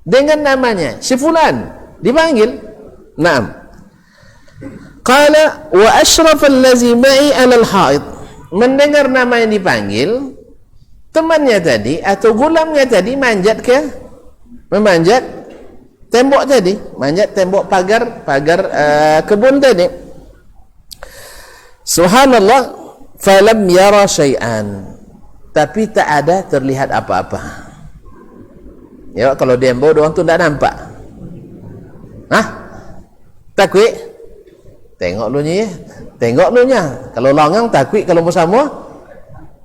dengan namanya, si fulan dipanggil. Naam. Qala wa ashraf allazi ma'i 'ala al-ha'id, mendengar nama yang dipanggil, temannya tadi atau gulamnya tadi memanjat tembok tadi, manjat tembok pagar kebun tadi. Subhanallah, falam yara syai'an, tapi tak ada terlihat apa-apa. Ya, kalau tembok doang tu tak nampak. Takwik, tengok lu nya, kalau longang takwik, kalau bersama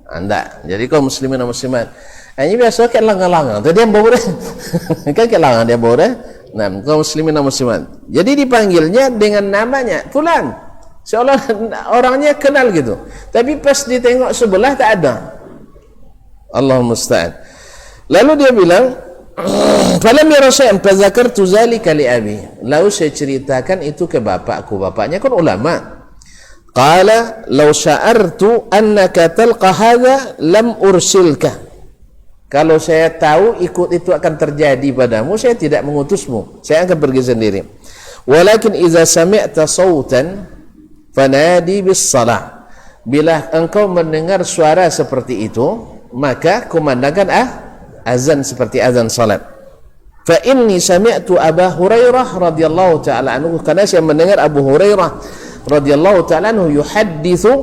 anda. Jadi kaum muslimin dan muslimat, ini biasa kan langang-langang tu dia bawa kan ke langang dia bawa. Nah, kaum muslimin dan muslimat, jadi dipanggilnya dengan namanya fulan, seolah orangnya kenal gitu, tapi pas ditengok sebelah tak ada. Allah musta'an. Lalu dia bilang, falam yara syai'an fazakartu zalika li abi, lalu saya ceritakan itu ke bapakku. Bapaknya kan ulama. Qala law sya'artu annaka talqa hadha lam ursilka, kalau saya tahu ikut itu akan terjadi padamu, saya tidak mengutusmu, saya akan pergi sendiri. Walakin idza sami'ta sautan fanadi bis salah, bila engkau mendengar suara seperti itu, maka kumandangkan azan seperti azan salat. fa inni sami'tu Abu Hurairah radhiyallahu ta'ala anhu, karena saya mendengar Abu Hurairah radhiyallahu ta'ala anhu yuhadditsu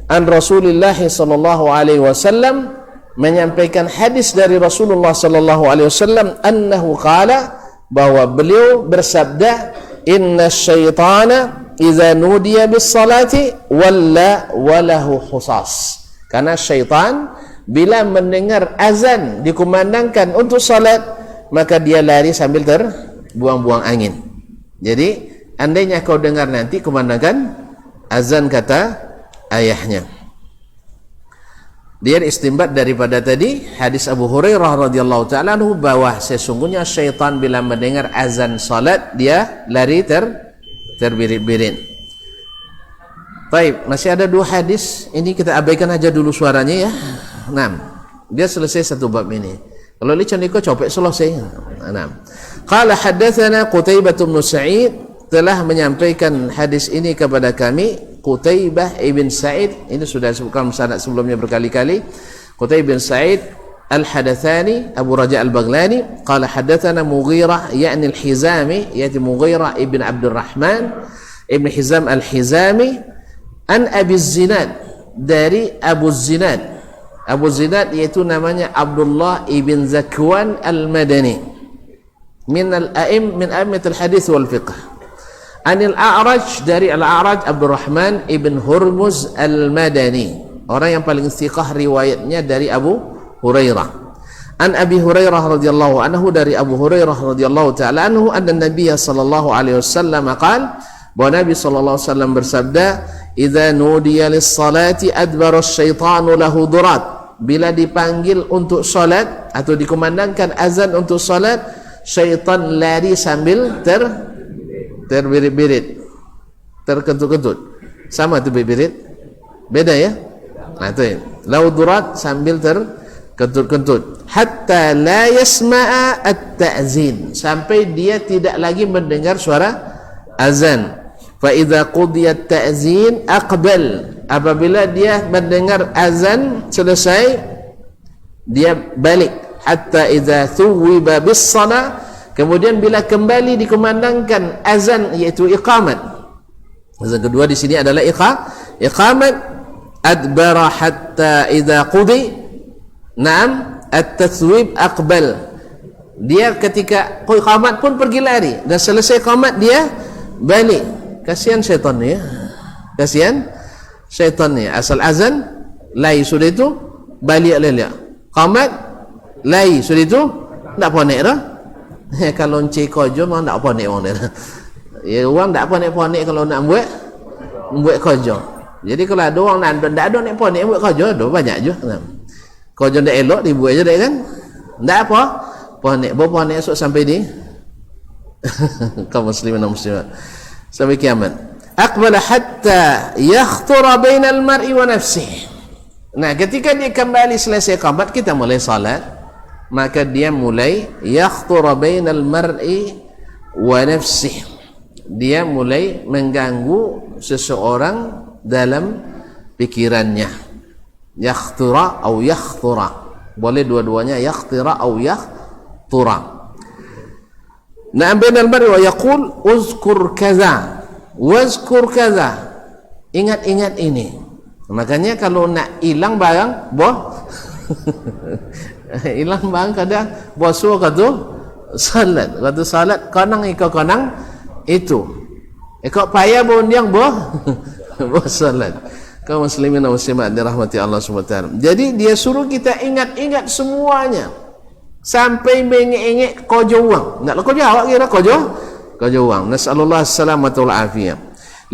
an Rasulillah sallallahu alaihi wasallam, menyampaikan hadis dari Rasulullah sallallahu alaihi wasallam, annahu qala, bahwa beliau bersabda, inna syaitana idza nudiya bis salati walla walahu husas, karena syaitan bila mendengar azan dikumandangkan untuk salat, maka dia lari sambil terbuang-buang angin. Jadi andainya kau dengar nanti kumandangkan azan, kata ayahnya. Dia istimbat daripada tadi hadis Abu Hurairah radhiyallahu ta'ala anhu, bahwa sesungguhnya syaitan bila mendengar azan salat dia lari terbirit-birit. Baik, masih ada 2 hadis, ini kita abaikan aja dulu suaranya ya. 6. Dia selesai satu bab ini. Kalau licin niko copek selesai. 6. Qala haddatsana Qutaibah bin Sa'id, telah menyampaikan hadis ini kepada kami Qutaibah ibn Sa'id, ini sudah disebutkan sanad sebelumnya berkali-kali. Qutaibah bin Sa'id al-Hadatsani Abu Raja al-Baghlani, qala haddatsana Mughirah ya'ni al-Hizami, yaitu Mughirah ibn Abdurrahman ibn Hizam al-Hizami, an Abi Zinad, dari Abu Zinad. Abu Zinad yaitu namanya Abdullah ibn Zakwan al-Madani, min a'immatil hadits wal fiqh. Anil A'raj, dari Al-A'raj Abdurrahman ibn Hurmuz al-Madani, orang yang paling istiqah riwayatnya dari Abu Hurairah. An Abi Hurairah radhiyallahu anhu, dari Abu Hurairah radhiyallahu ta'ala anhu, anna Nabiy sallallahu alaihi wasallam qala, bahwa Nabi sallallahu alaihi wasallam bersabda, idza nudiya lis-salati adbara asy-syaitanu lahu durat, bila dipanggil untuk salat atau dikumandangkan azan untuk salat, syaitan lari sambil terbirit-birit, terkentut-kentut. Sama tu birit, beda ya. Nah itu ya. Laudurat sambil terkentut-kentut. Hatta la yasma'a at-ta'zin, sampai dia tidak lagi mendengar suara azan. Fa idza qudiya at-ta'zin aqbal, apabila dia mendengar azan selesai, dia balik. Hatta idza thuwiba bis-shalah, kemudian bila kembali dikumandangkan azan, yaitu iqamat. Azan kedua di sini adalah iqamat. Adbara hatta idza qudi, na'am, at-tathwib aqbal. Dia ketika iqamat pun pergi lari, dan selesai iqamat dia balik. Kasihan syaitan ya. Kasihan syaitan ya. Asal azan lai sudah itu balik lelak. Iqamat lai sudah itu tak ponek dah. Kalau encik kojo memang tak ponek orang dia. Ya, orang tak ponek-ponek kalau nak buat kojo. Jadi kalau ada orang nak tak ada nak ponek buat kojo, ada banyak juga. Kojo dak elok dibuat je dak kan? Tak apa. Ponek, ponek esok sampai di kaum muslimin dan muslimat sampai kiamat. Aqbala hatta yakhthura bainal mar'i wa nafsihi. Nah, ketika dia kembali selesai qamat, kita mulai salat, maka dia mulai yakhthura bainal mar'i wa nafsihi, dia mulai mengganggu seseorang dalam pikirannya. Yakhthura atau yakhthura, boleh dua-duanya, yakhtira atau yakhthura. Na'am, bainal mar'i wa yaqul uzkur kaza wazkur kaza, ingat-ingat ini. Makanya kalau nak hilang barang hilang barang kadang bosu kata salat kanang ikut kanang itu ikut payah bondiang salat. Kaum muslimin dan muslimat dirahmati Allah SWT. Jadi dia suruh kita ingat-ingat semuanya sampai mengingit kojo uang. Naklah kojo awak kira kojo uang. Nasallallahu alaihi afiyah.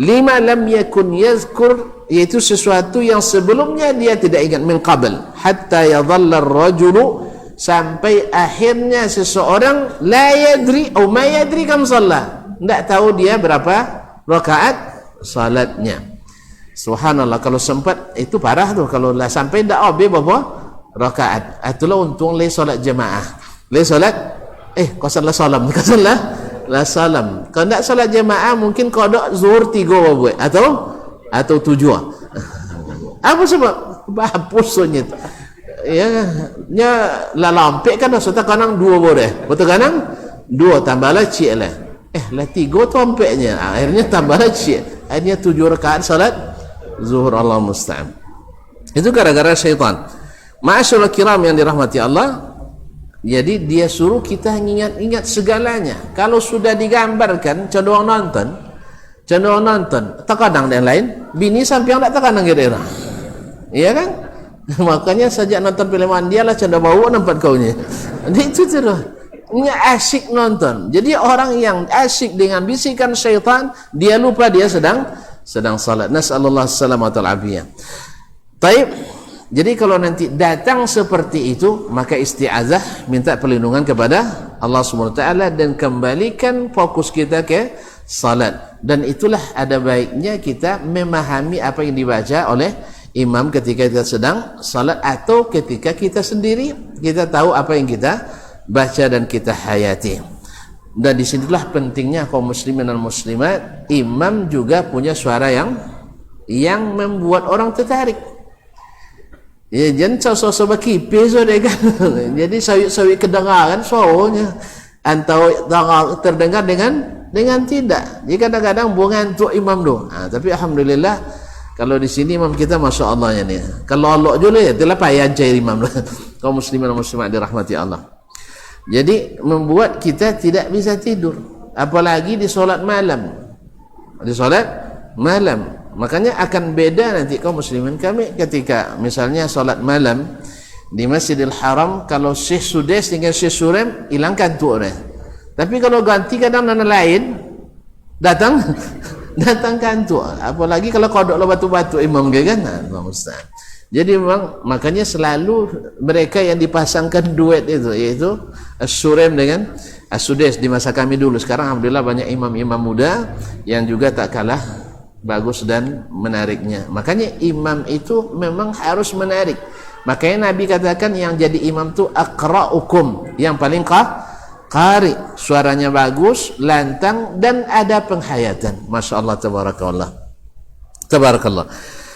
Lima lam yakun yazkur, yaitu sesuatu yang sebelumnya dia tidak ingat, min qabl, hatta yadhalla ar-rajulu, sampai akhirnya seseorang la yadri atau ma yadri kam shalla, tidak tahu dia berapa rakaat salatnya. Subhanallah, kalau sempat itu parah tu, kalau lah sampai tidak berapa rakaat. Itulah untung le solat jemaah. Le solat kau salah salam, kau salah la salam. Kalau tidak solat jemaah mungkin kau ada zuhur 3 buat atau 7. Apa sebab? Bahapusnya ya la lampek kan serta kanang 2 boleh. Betul kanang 2 tambahlah cik lah. Lah 3 tompeknya. Akhirnya tambahlah cik. Akhirnya 7 rakaat salat zuhur. Allah musta'an. Itu gara-gara syaitan. Ma'asyarul kiram yang dirahmati Allah. Jadi dia suruh kita ingat-ingat segalanya. Kalau sudah digambarkan cenderung nonton. Terkadang yang lain bini sampai yang tak terkadang kira-kira. Iya kan? Makanya sejak nonton film dia lah cenderung bau nampak kaunya. Jadi itu terus. Ini asyik nonton. Jadi orang yang asyik dengan bisikan syaitan, dia lupa dia sedang salat. Nas'alullah salamata wal afiyah. Baik. Jadi kalau nanti datang seperti itu, maka isti'azah, minta perlindungan kepada Allah Subhanahu wa taala dan kembalikan fokus kita ke salat. Dan itulah ada baiknya kita memahami apa yang dibaca oleh imam ketika kita sedang salat atau ketika kita sendiri, kita tahu apa yang kita baca dan kita hayati. Dan disinilah pentingnya kaum muslimin dan muslimat, imam juga punya suara yang membuat orang tertarik. Ya, jangan so kipis deh kan. Jadi sawit kedengaran suaranya atau terdengar dengan tidak. Jadi kadang-kadang bukan untuk imam tu. Tapi alhamdulillah kalau di sini imam kita masya Allah ya ni. Kalau Allah juga ya telah payah cair imam. Kaum muslimin dan muslimat dirahmati Allah. Jadi membuat kita tidak bisa tidur, apalagi di solat malam. Di solat malam. Makanya akan beda nanti kaum muslimin kami ketika misalnya solat malam di Masjidil Haram, kalau Syekh Sudes dengan Syekh Surem hilangkan tu orang. Tapi kalau ganti kadang nana lain datang kantu. Apalagi kalau kodok lo batu-batu imam ke kan? Allah musta'an. Jadi memang makanya selalu mereka yang dipasangkan duet itu, yaitu As-Surem dengan As-Sudes di masa kami dulu. Sekarang alhamdulillah banyak imam-imam muda yang juga tak kalah bagus dan menariknya. Makanya imam itu memang harus menarik. Makanya Nabi katakan yang jadi imam itu aqra'ukum, yang paling qari, suaranya bagus, lantang dan ada penghayatan. Masya Allah, tabarakallah.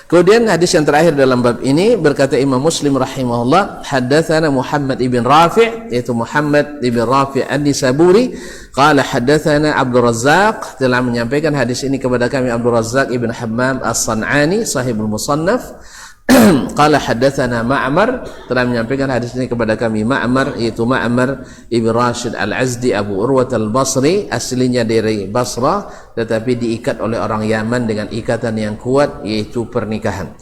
Kemudian hadis yang terakhir dalam bab ini berkata Imam Muslim rahimahullah, haddatsana Muhammad ibn Rafi', yaitu Muhammad ibn Rafi' An-Nisaburi, qala haddatsana Abdul Razzaq, telah menyampaikan hadis ini kepada kami Abdul Razzaq ibn Hammam As-San'ani sahibul Musannaf. Qala haddatsana Ma'mar, telah menyampaikan hadis ini kepada kami Ma'mar, yaitu Ma'mar ibn Rashid Al-Azdi Abu Urwat Al-Basri, aslinya dari Basra tetapi diikat oleh orang Yaman dengan ikatan yang kuat, yaitu pernikahan.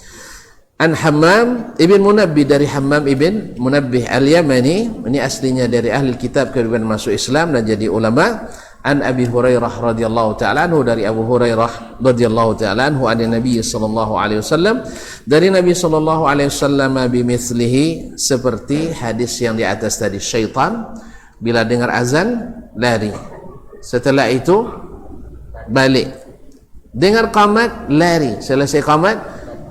An Hammam ibn Munabbih, dari Hammam ibn Munabbih Al-Yamani, ini aslinya dari ahli kitab kemudian masuk Islam dan jadi ulama. An Abi Hurairah radhiyallahu ta'ala anhu, dari Abu Hurairah radhiyallahu ta'ala anhu, an Nabi sallallahu alaihi wasallam, dari Nabi sallallahu alaihi wasallam bimithlihi, seperti hadis yang di atas tadi. Syaitan bila dengar azan lari, setelah itu balik, dengar qamat lari, selesai qamat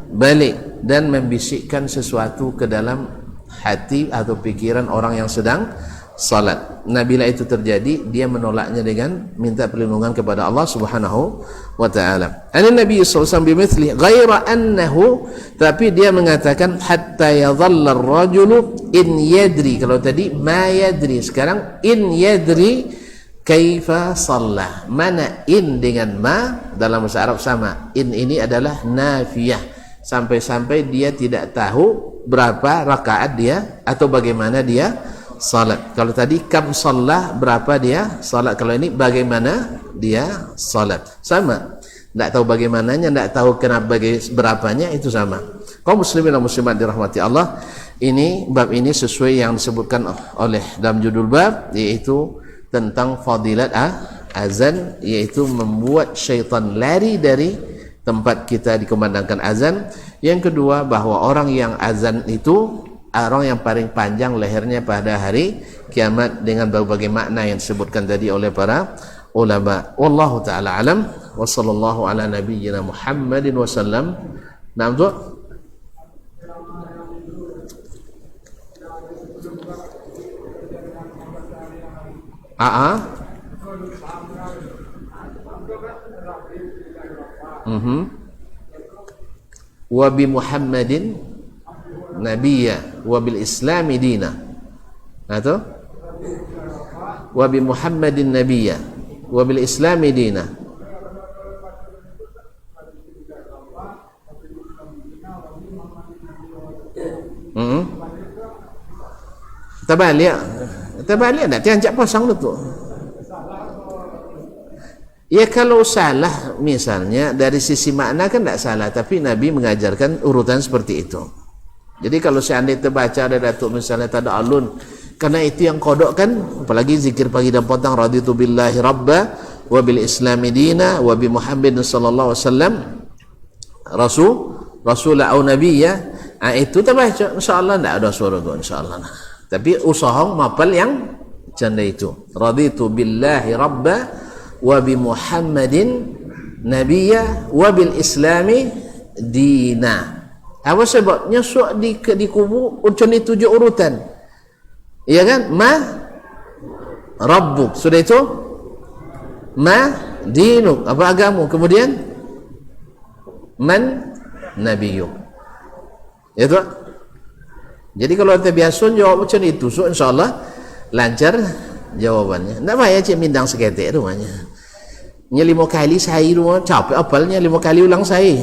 balik, dan membisikkan sesuatu ke dalam hati atau pikiran orang yang sedang salat. Bila itu terjadi, dia menolaknya dengan minta perlindungan kepada Allah Subhanahu wa taala. Nabi sallallahu alaihi wasallam bimithli ghaira annahu, tapi dia mengatakan hatta yadhalla ar-rajulu in yadri. Kalau tadi ma yadri, sekarang in yadri kaifa shalla. Mana in dengan ma dalam bahasa Arab sama. In ini adalah nafiyah, sampai-sampai dia tidak tahu berapa rakaat dia atau bagaimana dia salat. Kalau tadi kam shalah, berapa dia salat. Kalau ini bagaimana dia salat, sama. Tidak tahu bagaimananya, tidak tahu kenapa berapanya, itu sama. Kaum muslimin dan muslimat dirahmati Allah, ini bab ini sesuai yang disebutkan oleh dalam judul bab, yaitu tentang fadilat azan, yaitu membuat syaitan lari dari tempat kita dikumandangkan azan. Yang kedua, bahwa orang yang azan itu orang yang paling panjang lehernya pada hari kiamat, dengan berbagai makna yang disebutkan tadi oleh para ulama. Wallahu ta'ala alam, wa sallallahu ala nabiyyina Muhammadin wa sallam. Naam tu? Wa bi Muhammadin nabiyya wa bil islami dina. Nah tu wa bi Muhammadin nabiyya wa bil Islami dina. Tabalik nak tiang cak pasang tu. Ya kalau salah misalnya dari sisi makna kan tak salah, tapi Nabi mengajarkan urutan seperti itu. Jadi kalau seandainya terbaca ada datuk misalnya tak ada alun, karena itu yang kodok kan, apalagi zikir pagi dan petang, raditu billahi rabba wa bil islami dina wa bi Muhammadin sallallahu alaihi wasallam rasul au nabiyya, itu terbaca insyaallah tak ada suara tu insyaallah. Tapi usaha mapal yang janda itu, raditu billahi rabba wa bi Muhammadin nabiyya wa bil islami dina. Apa sebabnya suak di kubu macam ni 7 urutan. Iya kan? Ma rabbuk, sudah itu ma dinuk, apa agamu, kemudian man nabiyuk. Ya tu. Jadi kalau kita biasa jawab macam itu, so insyaallah lancar jawabannya. Tak payah cik mindang seketik rumahnya. Nya 5 kali saya rumah capek apalnya 5 kali ulang saya.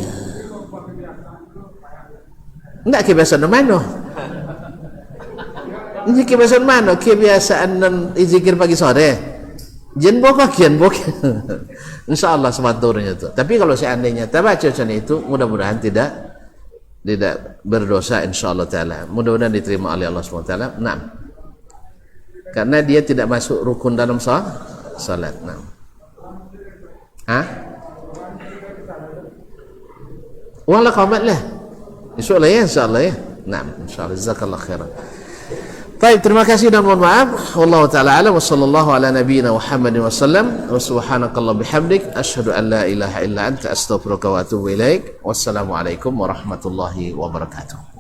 Enggak kebiasaan mana? Ini kebiasaan mana? Kebiasaan zikir pagi sore. Jen bokakian bok. Insyaallah sematurnya itu. Tapi kalau seandainya tak baca macam itu, mudah-mudahan tidak berdosa insyaallah taala. Mudah-mudahan diterima oleh Allah Subhanahu wa taala. Naam. Karena dia tidak masuk rukun dalam salat. Naam. Wala qamat lah. Insyaallah ya, insyaallah ya. Naam, insyaallah. Jazakallahu khairan. Baik, terima kasih dan mohon maaf. Wallahu taala alam wa sallallahu ala nabiyyina Muhammadin wa sallam. Wa subhanakallah bihamdik asyhadu an la ilaha illa anta astaghfiruka wa atubu ilaik. Wassalamualaikum warahmatullahi wabarakatuh.